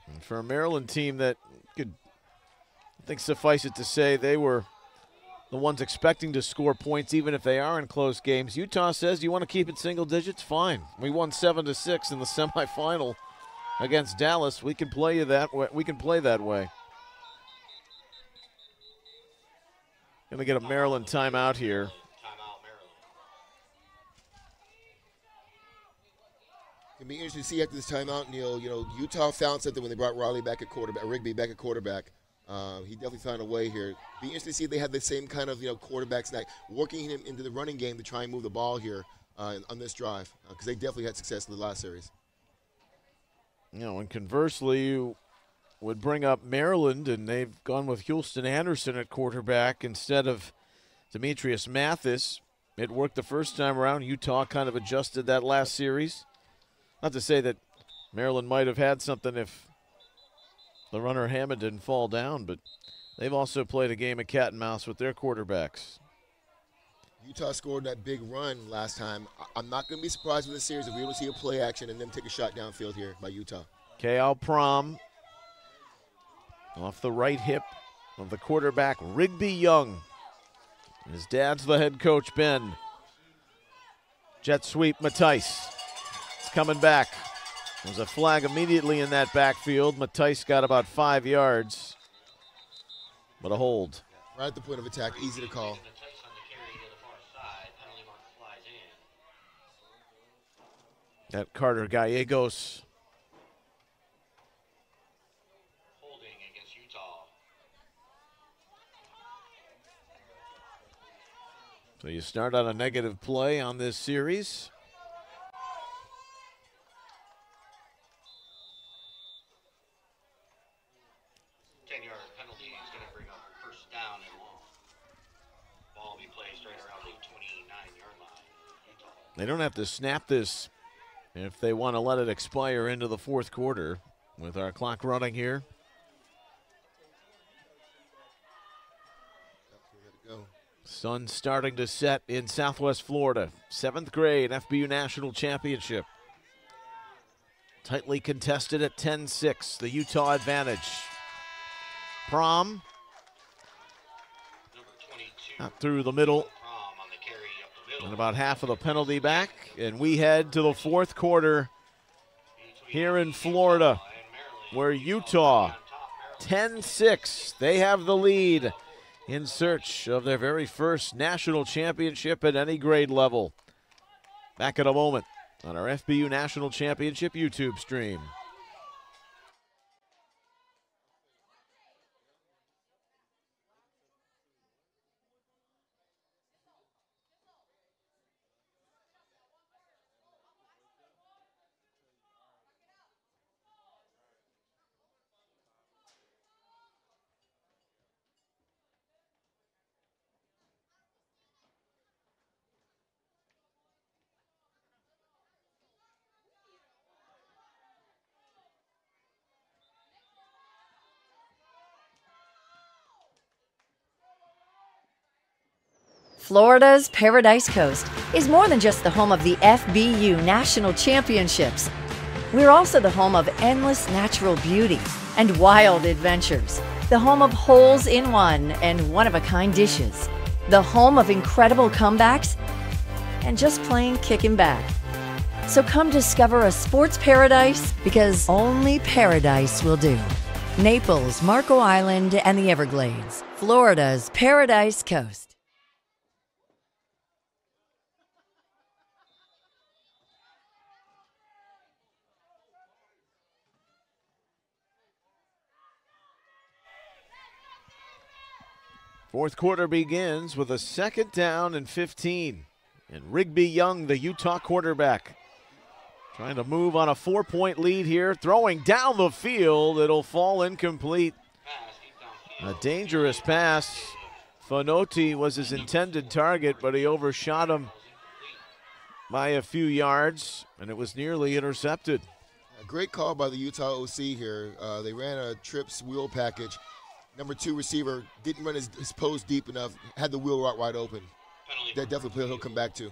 Speaker 3: And for a Maryland team that could, I think suffice it to say, they were the ones expecting to score points even if they are in close games. Utah says, you want to keep it single digits? Fine. We won 7-6 in the semifinal against Dallas. We can play you that way. We can play that way. Going to get a Maryland timeout here.
Speaker 4: It'll be interesting to see after this timeout, Neil. You know, Utah found something when they brought Rigby back at quarterback. He definitely found a way here. Be interesting to see if they have the same kind of quarterback snack, working him into the running game to try and move the ball here on this drive, because they definitely had success in the last series.
Speaker 3: You know, and conversely, you would bring up Maryland, and they've gone with Houston Anderson at quarterback instead of Demetrius Mathis. It worked the first time around. Utah kind of adjusted that last series. Not to say that Maryland might have had something if the runner Hammond didn't fall down, but they've also played a game of cat and mouse with their quarterbacks.
Speaker 4: Utah scored that big run last time. I'm not going to be surprised with this series if we able to see a play action and then take a shot downfield here by Utah.
Speaker 3: K.L. Prom off the right hip of the quarterback, Rigby Young. His dad's the head coach, Ben. Jet sweep, Matisse. It's coming back. There's a flag immediately in that backfield. Matisse got about 5 yards, but a hold.
Speaker 4: Right at the point of attack, easy to call.
Speaker 3: That Carter Gallegos.
Speaker 1: Holding against Utah.
Speaker 3: So you start on a negative play on this series. They don't have to snap this if they want to let it expire into the 4th quarter with our clock running here. Sun starting to set in Southwest Florida. 7th grade FBU National Championship. Tightly contested at 10-6, the Utah advantage. Prom out through the middle. And about half of the penalty back, and we head to the 4th quarter here in Florida, where Utah, 10-6, they have the lead in search of their very first national championship at any grade level. Back in a moment on our FBU National Championship YouTube stream.
Speaker 5: Florida's Paradise Coast is more than just the home of the FBU National Championships. We're also the home of endless natural beauty and wild adventures, the home of holes in one and one-of-a-kind dishes, the home of incredible comebacks, and just plain kicking back. So come discover a sports paradise, because only paradise will do. Naples, Marco Island, and the Everglades, Florida's Paradise Coast.
Speaker 3: Fourth quarter begins with a 2nd down and 15. And Rigby Young, the Utah quarterback, trying to move on a 4-point lead here. Throwing down the field. It'll fall incomplete. A dangerous pass. Fanotti was his intended target, but he overshot him by a few yards, and it was nearly intercepted.
Speaker 4: A great call by the Utah OC here. They ran a trips wheel package. Number 2 receiver didn't run his post deep enough, had the wheel route wide open. That definitely play he'll come back to.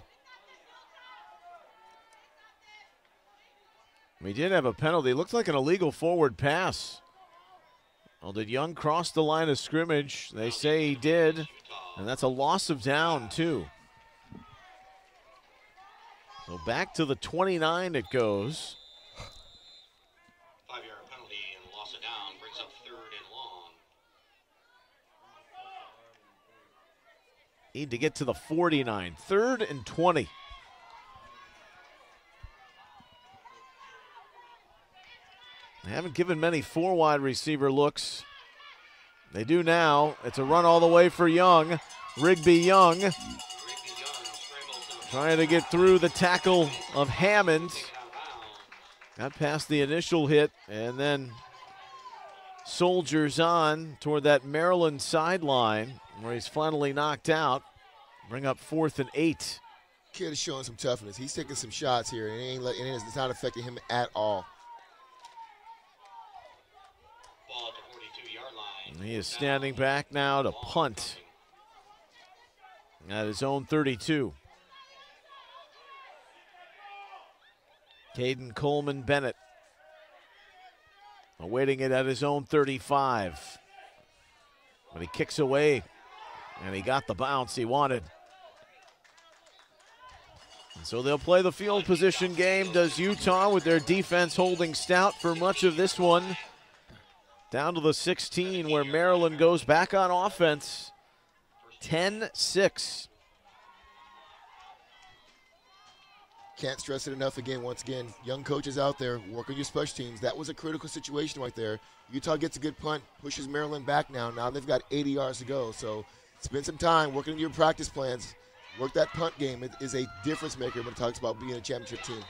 Speaker 3: He did have a penalty. It looked like an illegal forward pass. Well, did Young cross the line of scrimmage? They say he did, and that's a loss of down, too. So back to the 29 it goes.
Speaker 1: 5-yard penalty and loss of down brings up 3rd and long.
Speaker 3: Need to get to the 49. 3rd and 20. They haven't given many 4-wide receiver looks. They do now. It's a run all the way for Young. Rigby Young trying to get through the tackle of Hammond. Got past the initial hit and then soldiers on toward that Maryland sideline where he's finally knocked out. Bring up 4th and 8.
Speaker 4: Kid is showing some toughness. He's taking some shots here, and it's not affecting him at all.
Speaker 1: Ball at the 42-yard line.
Speaker 3: And he is standing back now to punt at his own 32. Caden Coleman Bennett awaiting it at his own 35. But he kicks away, and he got the bounce he wanted. And so they'll play the field position game. Does Utah, with their defense holding stout for much of this one. Down to the 16 where Maryland goes back on offense. 10-6.
Speaker 4: Can't stress it enough again. Once again, young coaches out there, work on your special teams. That was a critical situation right there. Utah gets a good punt, pushes Maryland back now. Now they've got 80 yards to go. So spend some time working on your practice plans. Work that punt game. It is a difference maker when it talks about being a championship team.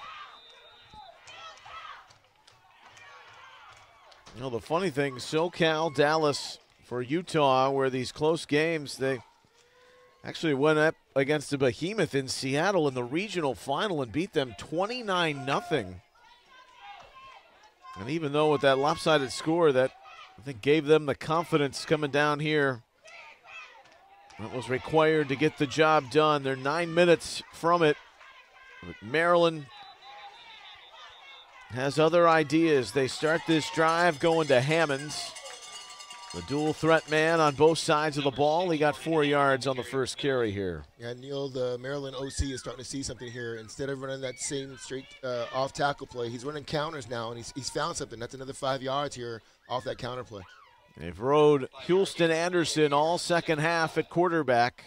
Speaker 3: You know, the funny thing, SoCal, Dallas for Utah, where these close games, they actually went up against the behemoth in Seattle in the regional final and beat them 29-0. And even though with that lopsided score, that I think gave them the confidence coming down here that was required to get the job done. They're 9 minutes from it. But Maryland has other ideas. They start this drive going to Hammonds. The dual threat man on both sides of the ball. He got 4 yards on the first carry here.
Speaker 4: Yeah, Neil, the Maryland OC is starting to see something here. Instead of running that same straight off tackle play, he's running counters now, and he's found something. That's another 5 yards here off that counter play.
Speaker 3: They've rode Houston Anderson all second half at quarterback.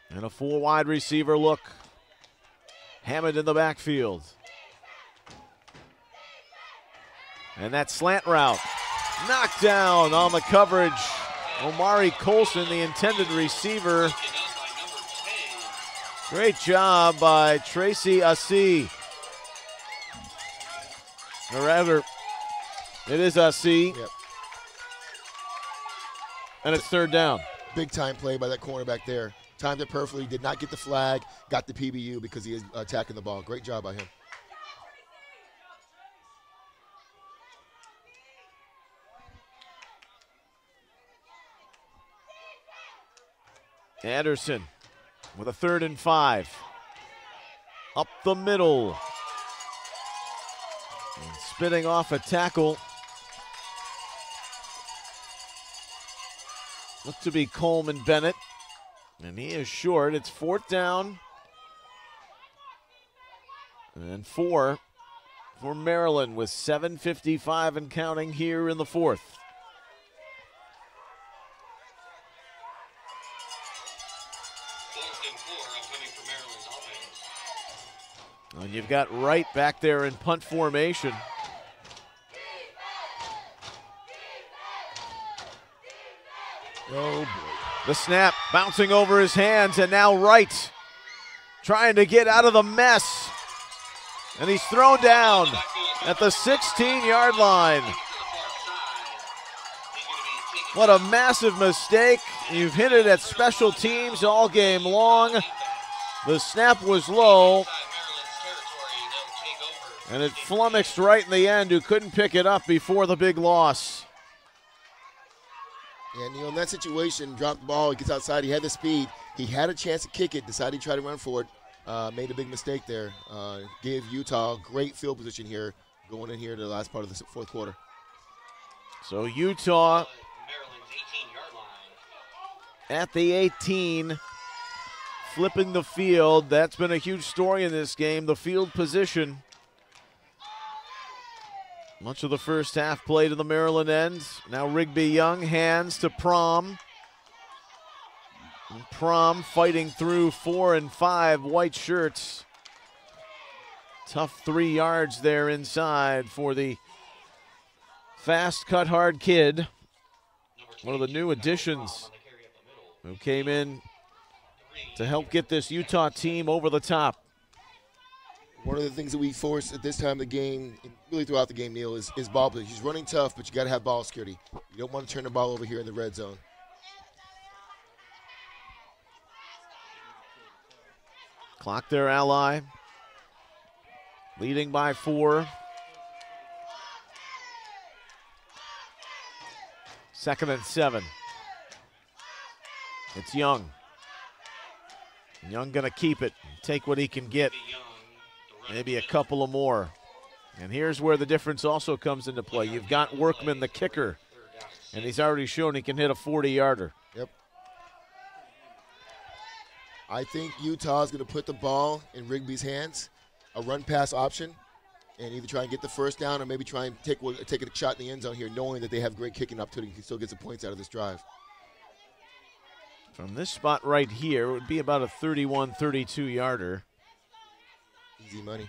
Speaker 3: And a 4-wide receiver look. Hammond in the backfield. And that slant route knocked down on the coverage. Omari Colson, the intended receiver. Great job by Tracy Assi. Or rather, it is Assi.
Speaker 4: Yep.
Speaker 3: And it's third down.
Speaker 4: Big time play by that cornerback there. Timed it perfectly, did not get the flag, got the PBU because he is attacking the ball. Great job by him.
Speaker 3: Anderson with a 3rd and 5. Up the middle. And spinning off a tackle. Looks to be Coleman Bennett. And he is short. It's 4th down. And 4 for Maryland with 7:55 and counting here in the 4th. And you've got Wright back there in punt formation.
Speaker 4: Oh boy.
Speaker 3: The snap bouncing over his hands, and now Wright trying to get out of the mess. And he's thrown down at the 16-yard line. What a massive mistake. You've hit it at special teams all game long. The snap was low, and it flummoxed right in the end, who couldn't pick it up before the big loss.
Speaker 4: And in that situation, dropped the ball, he gets outside, he had the speed, he had a chance to kick it, decided to try to run for it, made a big mistake there. Gave Utah great field position here, going in here to the last part of the 4th quarter.
Speaker 3: So Utah at the 18, flipping the field. That's been a huge story in this game, the field position. Much of the first half played in the Maryland end. Now Rigby Young hands to Prom. And Prom fighting through 4 and 5 white shirts. Tough 3 yards there inside for the fast cut hard kid. One of the new additions who came in to help get this Utah team over the top.
Speaker 4: One of the things that we force at this time of the game, and really throughout the game, Neil, is ball play. He's running tough, but you got to have ball security. You don't want to turn the ball over here in the red zone.
Speaker 3: Clock their ally. Leading by 4. 2nd and 7. It's Young. Young gonna keep it, take what he can get. Maybe a couple of more. And here's where the difference also comes into play. You've got Workman, the kicker, and he's already shown he can hit a 40-yarder.
Speaker 4: Yep. I think Utah's going to put the ball in Rigby's hands, a run-pass option, and either try and get the 1st down or maybe try and take a shot in the end zone here, knowing that they have great kicking opportunity. He can still get some points out of this drive.
Speaker 3: From this spot right here, it would be about a 31, 32-yarder.
Speaker 4: Easy money.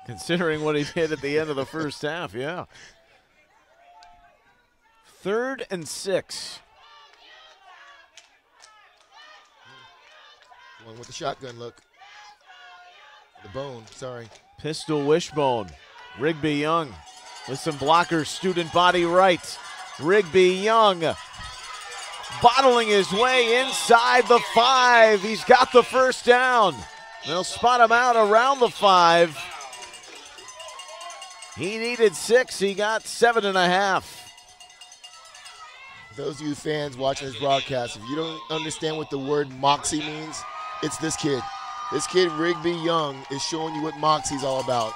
Speaker 3: Considering what he did at the end of the first half, yeah. 3rd and 6.
Speaker 4: One with the shotgun look. The bone, sorry.
Speaker 3: Pistol wishbone. Rigby Young with some blockers, student body right. Rigby Young bottling his way inside the 5. He's got the 1st down. They'll spot him out around the 5. He needed 6. He got 7.5.
Speaker 4: Those of you fans watching this broadcast, if you don't understand what the word moxie means, it's this kid. This kid, Rigby Young, is showing you what moxie's all about.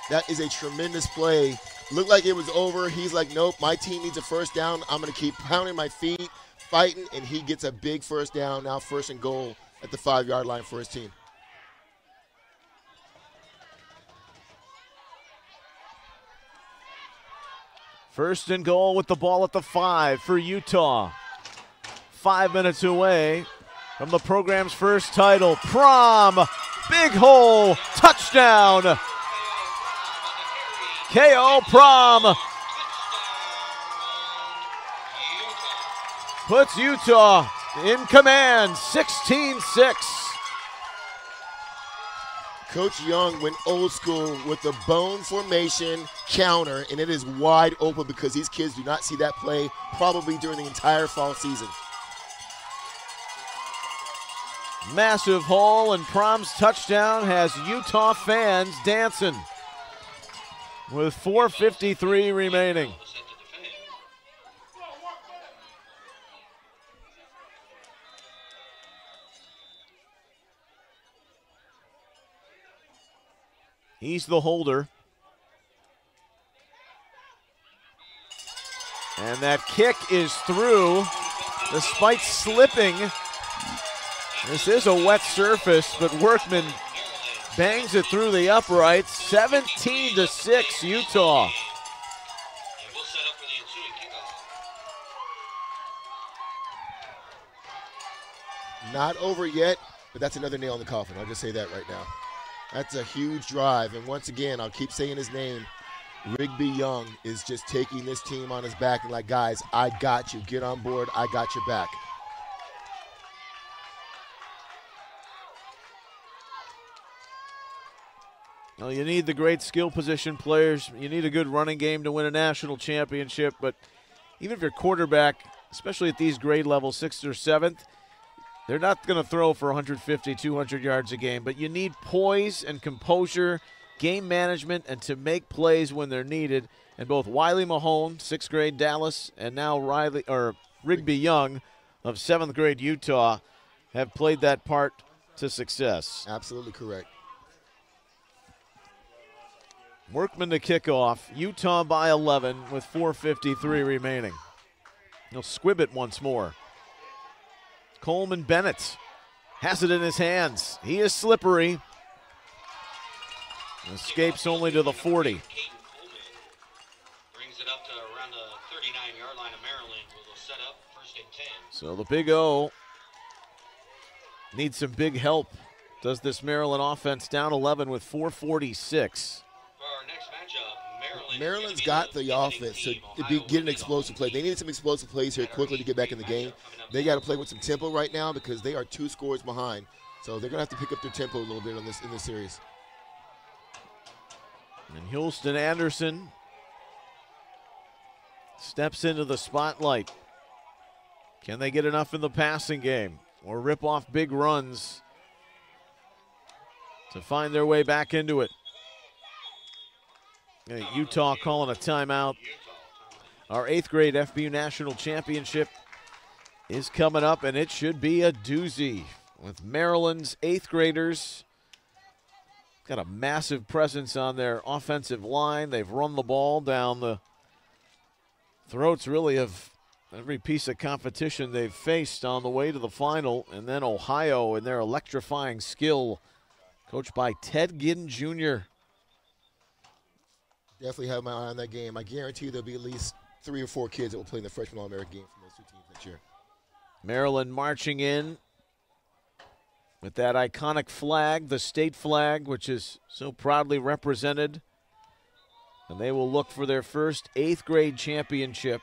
Speaker 4: That is a tremendous play. Looked like it was over. He's like, nope, my team needs a 1st down. I'm going to keep pounding my feet, fighting, and he gets a big 1st down, now 1st and goal at the 5-yard line for his team.
Speaker 3: First and goal with the ball at the 5 for Utah. 5 minutes away from the program's first title. Prom, big hole, touchdown. KO Prom puts Utah in command, 16-6.
Speaker 4: Coach Young went old school with the bone formation counter, and it is wide open because these kids do not see that play probably during the entire fall season.
Speaker 3: Massive hole, and Prom's touchdown has Utah fans dancing with 4:53 remaining. He's the holder. And that kick is through despite slipping. This is a wet surface, but Workman bangs it through the uprights. 17-6 Utah.
Speaker 4: Not over yet, but that's another nail in the coffin. I'll just say that right now. That's a huge drive, and once again, I'll keep saying his name. Rigby Young is just taking this team on his back and like, guys, I got you. Get on board. I got your back.
Speaker 3: Well, you need the great skill position players. You need a good running game to win a national championship, but even if your quarterback, especially at these grade levels, 6th or 7th, they're not going to throw for 150, 200 yards a game, but you need poise and composure, game management, and to make plays when they're needed. And both Wiley Mahone, 6th grade Dallas, and now Rigby Young of 7th grade Utah have played that part to success.
Speaker 4: Absolutely correct.
Speaker 3: Workman to kick off. Utah by 11 with 4:53 remaining. He'll squib it once more. Coleman Bennett has it in his hands. He is slippery. Escapes only to the 40.
Speaker 1: Brings it up to around the 39-yard line of Maryland. Will set up 1st and 10.
Speaker 3: So the Big O needs some big help. Does this Maryland offense down 11 with 4:46.
Speaker 1: For our next matchup,
Speaker 4: Maryland's got the offense to get an explosive play. They needed some explosive plays here quickly to get back in the game. They got to play with some tempo right now because they are 2 scores behind. So they're going to have to pick up their tempo a little bit in this series.
Speaker 3: And Hulston Anderson steps into the spotlight. Can they get enough in the passing game or rip off big runs to find their way back into it? Utah calling a timeout. Our 8th grade FBU National Championship is coming up, and it should be a doozy with Maryland's 8th graders. Got a massive presence on their offensive line. They've run the ball down the throats, really, of every piece of competition they've faced on the way to the final. And then Ohio and their electrifying skill, coached by Ted Ginn Jr.
Speaker 4: Definitely have my eye on that game. I guarantee there'll be at least 3 or 4 kids that will play in the freshman All-American game from those 2 teams next year.
Speaker 3: Maryland marching in with that iconic flag, the state flag, which is so proudly represented. And they will look for their first 8th grade championship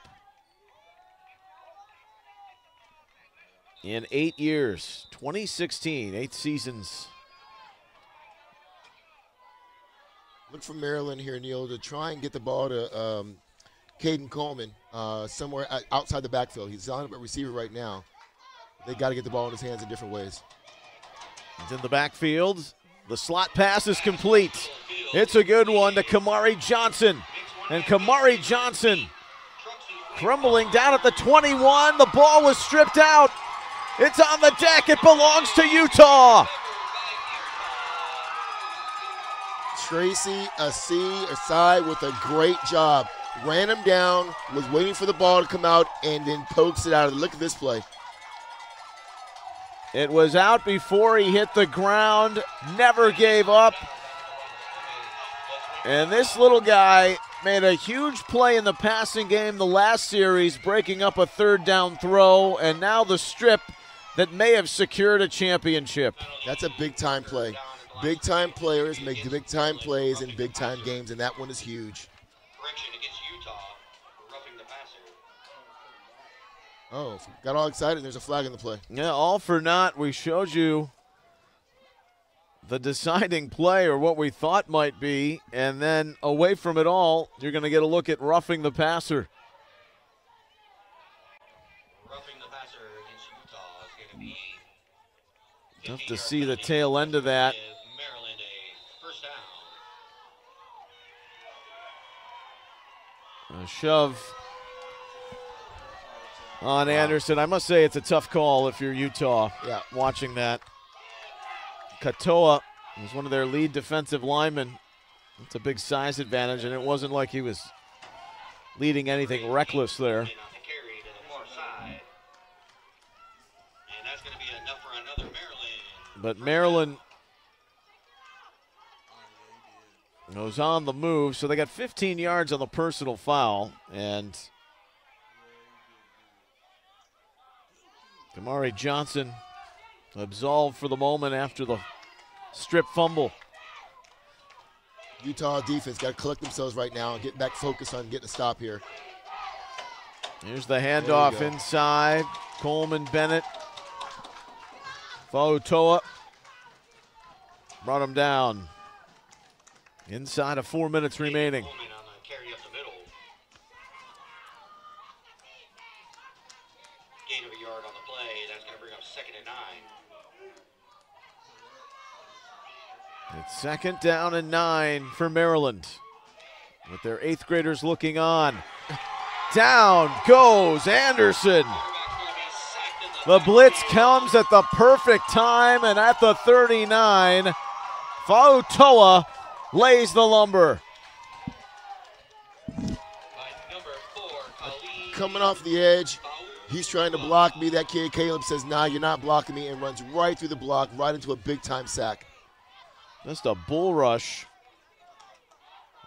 Speaker 3: in 8 years. 2016, 8 seasons.
Speaker 4: Look for Maryland here, Neil, to try and get the ball to Caden Coleman somewhere outside the backfield. He's on a receiver right now. They got to get the ball in his hands in different ways.
Speaker 3: He's in the backfield. The slot pass is complete. It's a good one to Kamari Johnson. And Kamari Johnson crumbling down at the 21. The ball was stripped out. It's on the deck. It belongs to Utah.
Speaker 4: Tracy Asai with a great job. Ran him down, was waiting for the ball to come out, and then pokes it out. Look at this play.
Speaker 3: It was out before he hit the ground, never gave up. And this little guy made a huge play in the passing game the last series, breaking up a 3rd down throw, and now the strip that may have secured a championship.
Speaker 4: That's a big-time play. Big-time players make big-time plays in big-time games, and that one is huge.
Speaker 1: Correction against Utah for roughing the passer.
Speaker 4: Oh, got all excited. There's a flag in the play.
Speaker 3: Yeah, all for naught. We showed you the deciding play, or what we thought might be, and then away from it all, you're going to get a look at roughing the passer.
Speaker 1: Roughing the passer against Utah is going to be
Speaker 3: Tough to see the tail end of that.
Speaker 1: Maryland a 1st down.
Speaker 3: A shove on Anderson. I must say it's a tough call if you're Utah watching that. Katoa was one of their lead defensive linemen. It's a big size advantage, and it wasn't like he was leading anything reckless there. But Maryland goes on the move, so they got 15 yards on the personal foul, and Kamari Johnson absolved for the moment after the strip fumble.
Speaker 4: Utah defense got to collect themselves right now and get back focused on getting a stop here.
Speaker 3: Here's the handoff inside. Coleman Bennett. Fautoa brought him down. Inside of 4 minutes remaining.
Speaker 1: Gain of a yard on the play. That's going to bring up 2nd and 9.
Speaker 3: It's 2nd down and 9 for Maryland, with their 8th graders looking on. Down goes Anderson. The blitz comes at the perfect time, and at the 39, Fautoa lays the lumber.
Speaker 4: Coming off the edge, he's trying to block me. That kid, Caleb, says, nah, you're not blocking me, and runs right through the block, right into a big-time sack.
Speaker 3: Just a bull rush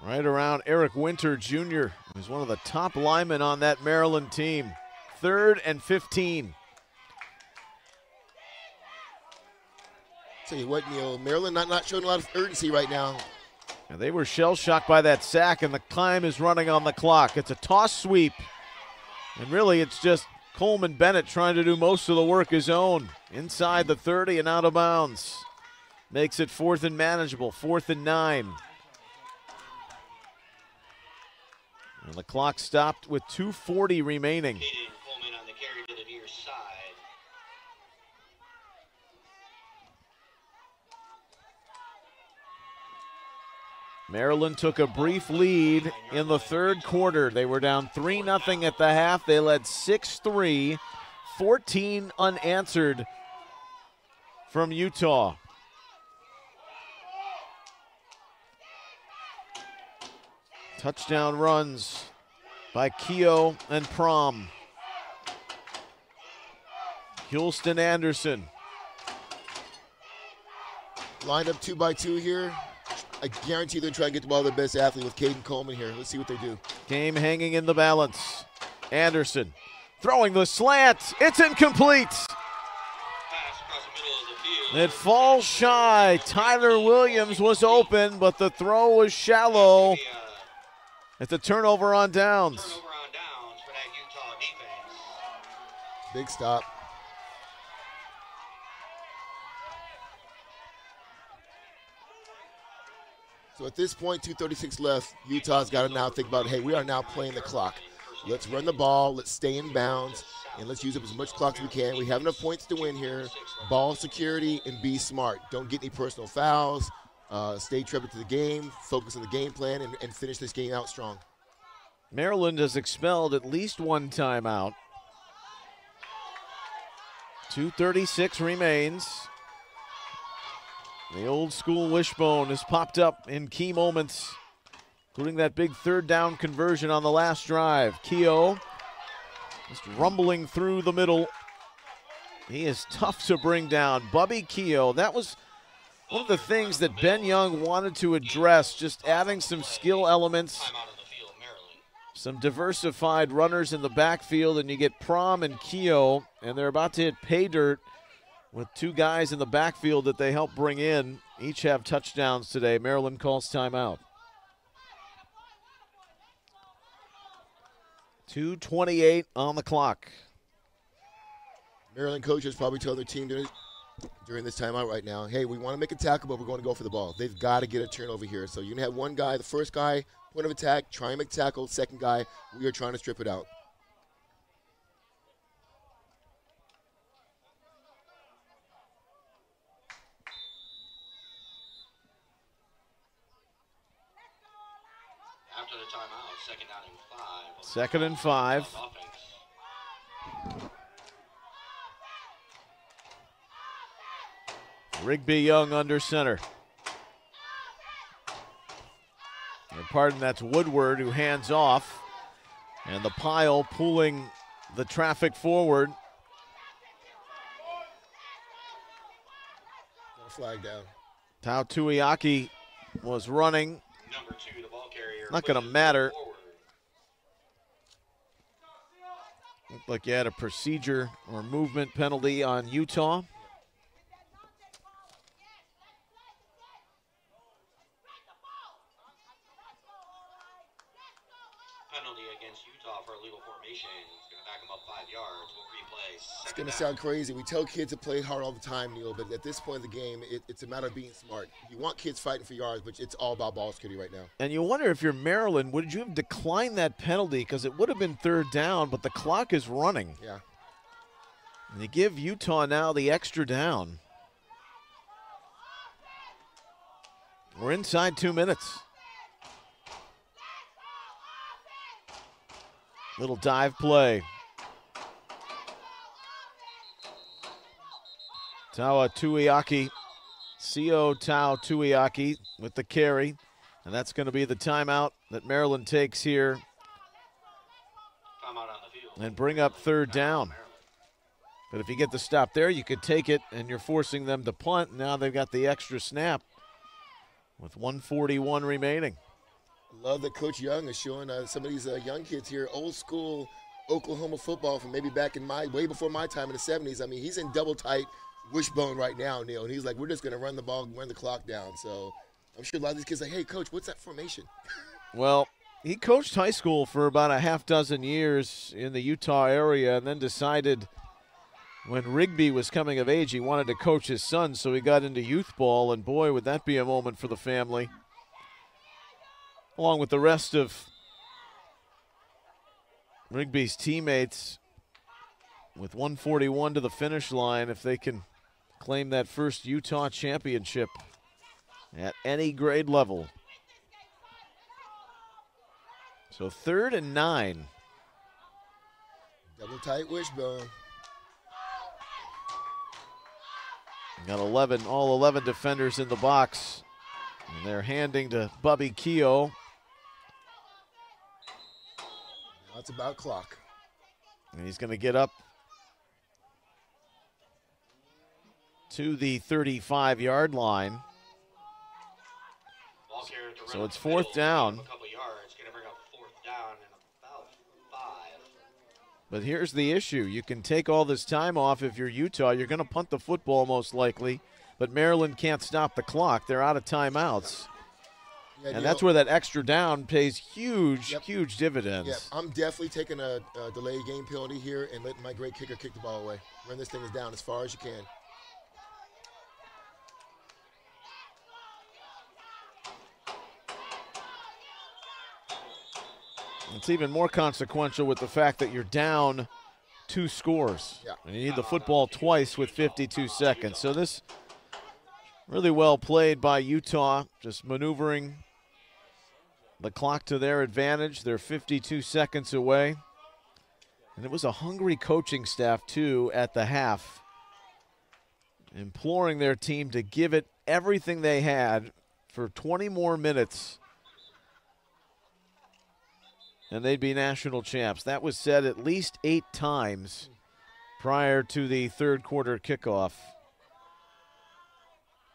Speaker 3: right around Eric Winter Jr., who's one of the top linemen on that Maryland team. 3rd and 15.
Speaker 4: Tell you what, Neil, Maryland not showing a lot of urgency right now.
Speaker 3: And they were shell-shocked by that sack, and the time is running on the clock. It's a toss sweep. And really, it's just Coleman Bennett trying to do most of the work his own. Inside the 30 and out of bounds. Makes it 4th and manageable, 4th and 9. And the clock stopped with 2:40 remaining.
Speaker 1: Coleman on the carry to the near side.
Speaker 3: Maryland took a brief lead in the 3rd quarter. They were down 3-0 at the half. They led 6-3, 14 unanswered from Utah. Touchdown runs by Keogh and Prom. Hulston Anderson.
Speaker 4: Lined up 2-by-2 here. I guarantee they're trying to get the ball to their best athlete with Caden Coleman here. Let's see what they do.
Speaker 3: Game hanging in the balance. Anderson throwing the slant. It's incomplete. It falls shy. Tyler Williams was open, but the throw was shallow. It's a turnover on downs.
Speaker 1: For that Utah defense.
Speaker 4: Big stop. So at this point, 2:36 left. Utah's got to now think about, hey, we are now playing the clock. Let's run the ball. Let's stay in bounds. And let's use up as much clock as we can. We have enough points to win here. Ball security and be smart. Don't get any personal fouls. Stay true to the game. Focus on the game plan and finish this game out strong.
Speaker 3: Maryland has expelled at least one timeout. 2:36 remains. The old school wishbone has popped up in key moments, including that big 3rd down conversion on the last drive. Keogh just rumbling through the middle. He is tough to bring down. Bubby Keogh, that was one of the things that Ben Young wanted to address, just adding some skill elements, some diversified runners in the backfield, and you get Prom and Keogh, and they're about to hit pay dirt with 2 guys in the backfield that they help bring in. Each have touchdowns today. Maryland calls timeout. 2:28 on the clock.
Speaker 4: Maryland coaches probably tell their team during this timeout right now, hey, we want to make a tackle, but we're going to go for the ball. They've got to get a turnover here. So you're going to have one guy, the first guy, point of attack, try and make a tackle. Second guy, we are trying to strip it out.
Speaker 1: After the timeout, 2nd down and 5.
Speaker 3: 2nd and 5. Rigby Young under center. pardon, that's Woodward who hands off. And the pile pulling the traffic forward.
Speaker 4: Got a flag down.
Speaker 3: Tao Tuiaki was running.
Speaker 1: Number 2, the ball carrier.
Speaker 3: Not going to matter.
Speaker 1: Forward.
Speaker 3: Looked like you had a procedure or movement penalty on Utah.
Speaker 1: Penalty against Utah for illegal formation. It's going to back them up 5 yards. We'll replay.
Speaker 4: It's going to sound crazy. We tell kids to play hard all the time, Neil, but at this point in the game, it's a matter of being smart. You want kids fighting for yards, but it's all about ball security right now.
Speaker 3: And you wonder if you're Maryland, would you have declined that penalty? Because it would have been 3rd down, but the clock is running.
Speaker 4: Yeah.
Speaker 3: And you give Utah now the extra down. We're inside 2 minutes. Little dive play. Tao Tuiaki, C.O. Tao Tuiaki with the carry. And that's going to be the timeout that Maryland takes here.
Speaker 1: Timeout on the field.
Speaker 3: And bring up 3rd down. But if you get the stop there, you could take it, and you're forcing them to punt. Now they've got the extra snap with 1:41 remaining.
Speaker 4: Love that Coach Young is showing some of these young kids here old school Oklahoma football from maybe back in way before my time in the 70s. I mean, he's in double tight wishbone right now, Neil, and he's like, we're just going to run the ball, run the clock down. So I'm sure a lot of these kids are like, hey, Coach, what's that formation?
Speaker 3: Well, he coached high school for about a half dozen years in the Utah area and then decided when Rigby was coming of age, he wanted to coach his son, so he got into youth ball, and boy, would that be a moment for the family. Along with the rest of Rigby's teammates, with 1:41 to the finish line, if they can claim that first Utah championship at any grade level. So 3rd and 9.
Speaker 4: Double tight wishbone.
Speaker 3: Got all 11 defenders in the box. And they're handing to Bubby Keogh.
Speaker 4: Now it's about clock.
Speaker 3: And he's going to get up to the 35-yard line. So it's 4th down. But here's the issue. You can take all this time off if you're Utah. You're going to punt the football most likely. But Maryland can't stop the clock. They're out of timeouts. Yeah, and that's where that extra down pays huge dividends.
Speaker 4: Yeah, I'm definitely taking a delayed game penalty here and letting my great kicker kick the ball away. Run this thing down as far as you can.
Speaker 3: It's even more consequential with the fact that you're down 2 scores.
Speaker 4: Yeah.
Speaker 3: And you need the football twice with 52 seconds. So this really well played by Utah, just maneuvering the clock to their advantage. They're 52 seconds away. And it was a hungry coaching staff, too, at the half, imploring their team to give it everything they had for 20 more minutes, and they'd be national champs. That was said at least 8 times prior to the 3rd quarter kickoff.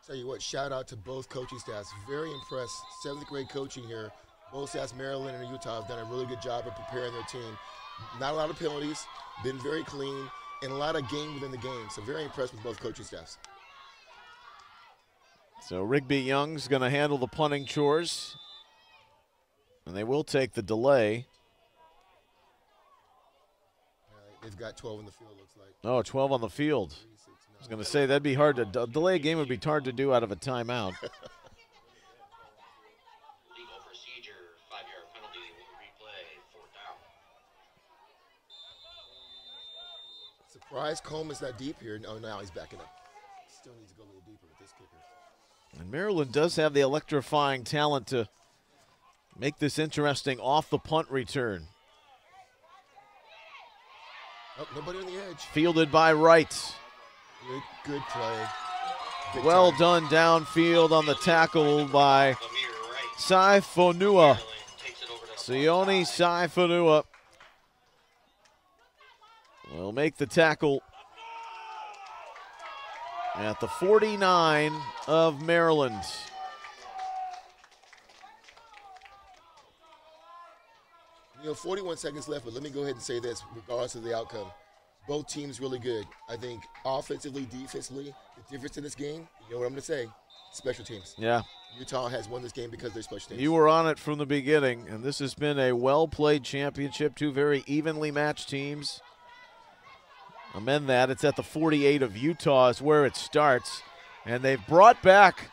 Speaker 4: Tell you what, shout out to both coaching staffs. Very impressed. 7th grade coaching here. Both staffs, Maryland and Utah, have done a really good job of preparing their team. Not a lot of penalties, been very clean, and a lot of game within the game. So very impressed with both coaching staffs.
Speaker 3: So Rigby Young's going to handle the punting chores, and they will take the delay.
Speaker 4: They've got 12 in the field, looks like.
Speaker 3: Oh, 12 on the field. I was going to say, that'd be hard to delay a game would be hard to do out of a timeout.
Speaker 1: Legal procedure, 5-yard penalty, replay, 4th down.
Speaker 4: Surprised Coleman's not deep here. Oh, now he's backing up. Still needs to go a little deeper with this kicker.
Speaker 3: And Maryland does have the electrifying talent to make this interesting off the punt return.
Speaker 4: Oh, nobody on the edge.
Speaker 3: Fielded by Wright.
Speaker 4: Good play.
Speaker 3: Well done downfield on the tackle by Saifonua. Sione Saifonua will make the tackle at the 49 of Maryland.
Speaker 4: You know, 41 seconds left, but let me go ahead and say this, regardless of the outcome. Both teams really good. I think offensively, defensively, the difference in this game, you know what I'm going to say, special teams.
Speaker 3: Yeah.
Speaker 4: Utah has won this game because they're special teams.
Speaker 3: You were on it from the beginning, and this has been a well-played championship. Two very evenly matched teams. Amend that. It's at the 48 of Utah is where it starts. And they've brought back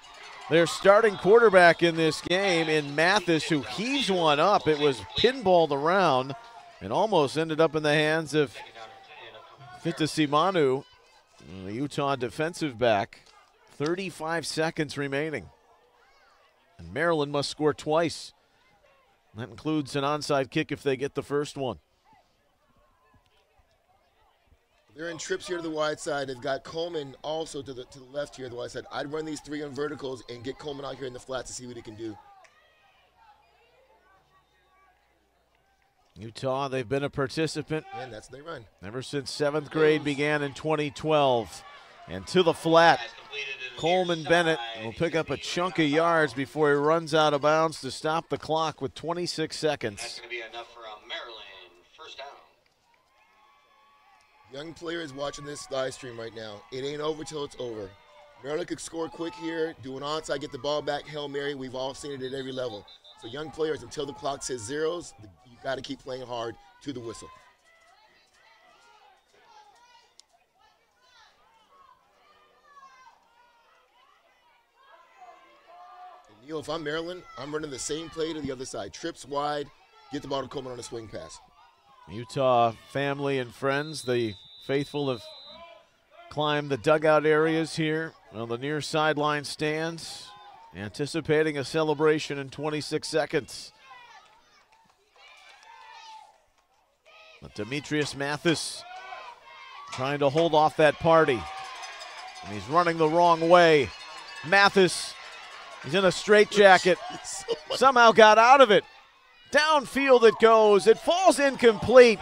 Speaker 3: their starting quarterback in this game in Mathis, who heaves one up. It was pinballed around and almost ended up in the hands of Fitasimanu, the Utah defensive back. 35 seconds remaining. And Maryland must score twice. That includes an onside kick if they get the first one.
Speaker 4: They're in trips here to the wide side. They've got Coleman also to the left here to the wide side. I'd run these three on verticals and get Coleman out here in the flats to see what he can do.
Speaker 3: Utah, they've been a participant.
Speaker 4: And that's they run.
Speaker 3: Ever since 7th grade began in 2012. And to the flat, Coleman Bennett will pick up a chunk of yards before he runs out of bounds to stop the clock with 26 seconds.
Speaker 1: That's going to be enough for Maryland. First down.
Speaker 4: Young players watching this live stream right now. It ain't over till it's over. Maryland could score quick here, do an onside, get the ball back, Hail Mary. We've all seen it at every level. So young players, until the clock says zeros, you got to keep playing hard to the whistle. And, if I'm Maryland, I'm running the same play to the other side. Trips wide, get the ball to Coleman on a swing pass.
Speaker 3: Utah family and friends, the faithful have climbed the dugout areas here on the near sideline stands, anticipating a celebration in 26 seconds. But Demetrius Mathis trying to hold off that party. And he's running the wrong way. Mathis, he's in a straitjacket, somehow got out of it. Downfield it goes. It falls incomplete.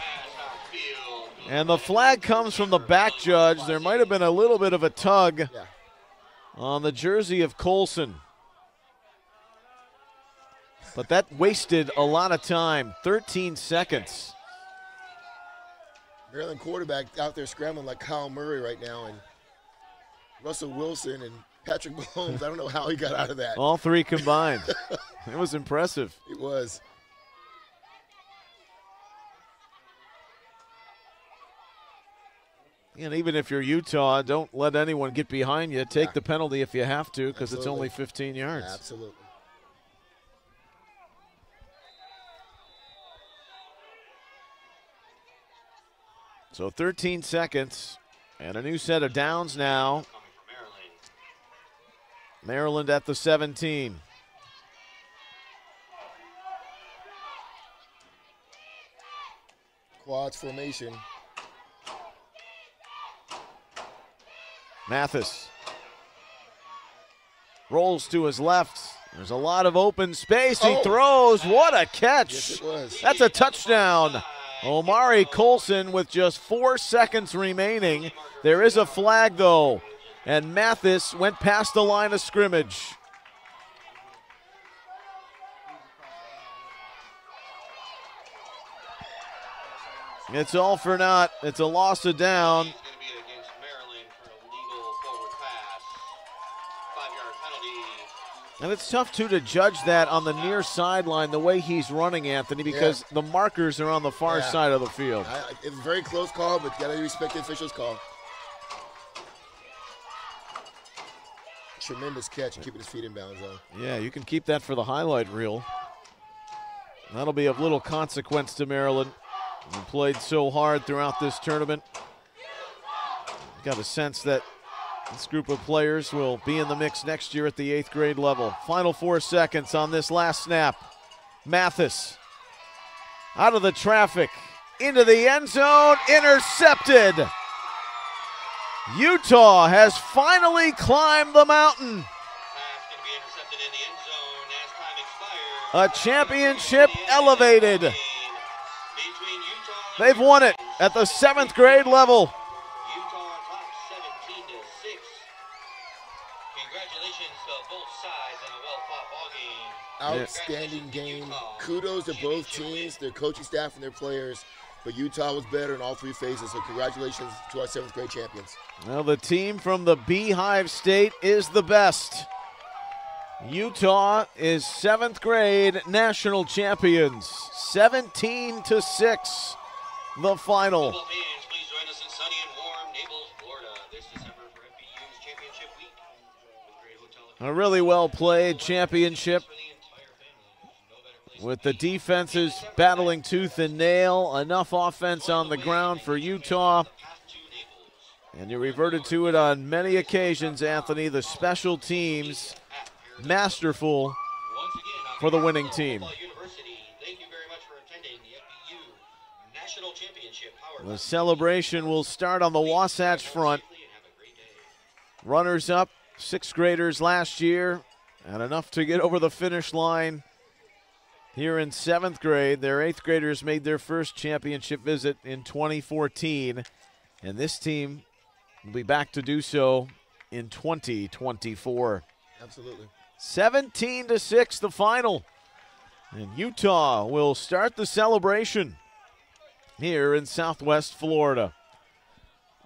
Speaker 3: And the flag comes from the back judge. There might have been a little bit of a tug on the jersey of Colson. But that wasted a lot of time. 13 seconds.
Speaker 4: Maryland quarterback out there scrambling like Kyle Murray right now. And Russell Wilson and Patrick Mahomes, I don't know how he got out of that.
Speaker 3: All three combined. It was impressive.
Speaker 4: It was.
Speaker 3: And even if you're Utah, don't let anyone get behind you. Take the penalty if you have to, because it's only 15 yards.
Speaker 4: Absolutely.
Speaker 3: So 13 seconds and a new set of downs now. Maryland at the 17.
Speaker 4: Quads formation.
Speaker 3: Mathis rolls to his left. There's a lot of open space. He throws. What a catch.
Speaker 4: Yes, it was.
Speaker 3: That's a touchdown. Omari Colson with just 4 seconds remaining. There is a flag, though, and Mathis went past the line of scrimmage. It's all for naught. It's a loss of down. And it's tough, too, to judge that on the near sideline the way he's running, Anthony, because the markers are on the far side of the field.
Speaker 4: It's a very close call, but you got to respect the official's call. Tremendous catch and keeping his feet in bounds, though.
Speaker 3: Yeah, you can keep that for the highlight reel. That'll be of little consequence to Maryland. They played so hard throughout this tournament. Got a sense that this group of players will be in the mix next year at the 8th grade level. Final 4 seconds on this last snap. Mathis out of the traffic, into the end zone, intercepted. Utah has finally climbed the mountain.
Speaker 1: Pass going to be intercepted in the end zone as time expires.
Speaker 3: A championship elevated. They've won it at the 7th grade level.
Speaker 1: Utah on top 17-6. Congratulations to both sides in a well-fought ball game.
Speaker 4: Outstanding game. Kudos to both teams, their coaching staff, and their players. But Utah was better in all 3 phases, so congratulations to our 7th grade champions.
Speaker 3: Well, the team from the Beehive State is the best. Utah is 7th grade national champions, 17-6, the final.
Speaker 1: Football fans, please join us in sunny and warm Naples, Florida this December for FBU's championship week. With great hotel
Speaker 3: A really well played championship
Speaker 1: for the entire family. No better place
Speaker 3: with the defenses battling tooth and nail. Enough offense on the ground for Utah.
Speaker 1: path to Naples.
Speaker 3: And you reverted to it on many occasions, Anthony. The special teams masterful
Speaker 1: Once again, on
Speaker 3: for the
Speaker 1: behalf
Speaker 3: winning
Speaker 1: of
Speaker 3: team.
Speaker 1: Football University, thank you very much for attending the FBU National Championship Power
Speaker 3: The celebration will start on the Wasatch front.
Speaker 1: and have a great day.
Speaker 3: Runners up, 6th graders last year, and enough to get over the finish line here in 7th grade. Their 8th graders made their first championship visit in 2014, and this team will be back to do so in 2024.
Speaker 4: Absolutely.
Speaker 3: 17-6 the final. And Utah will start the celebration here in Southwest Florida.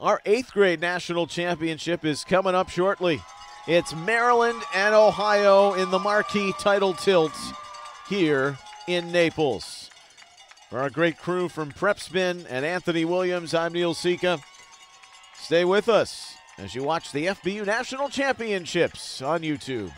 Speaker 3: Our 8th grade national championship is coming up shortly. It's Maryland and Ohio in the marquee title tilt here in Naples. For our great crew from PrepSpin and Anthony Williams, I'm Neil Sika. Stay with us as you watch the FBU National Championships on YouTube.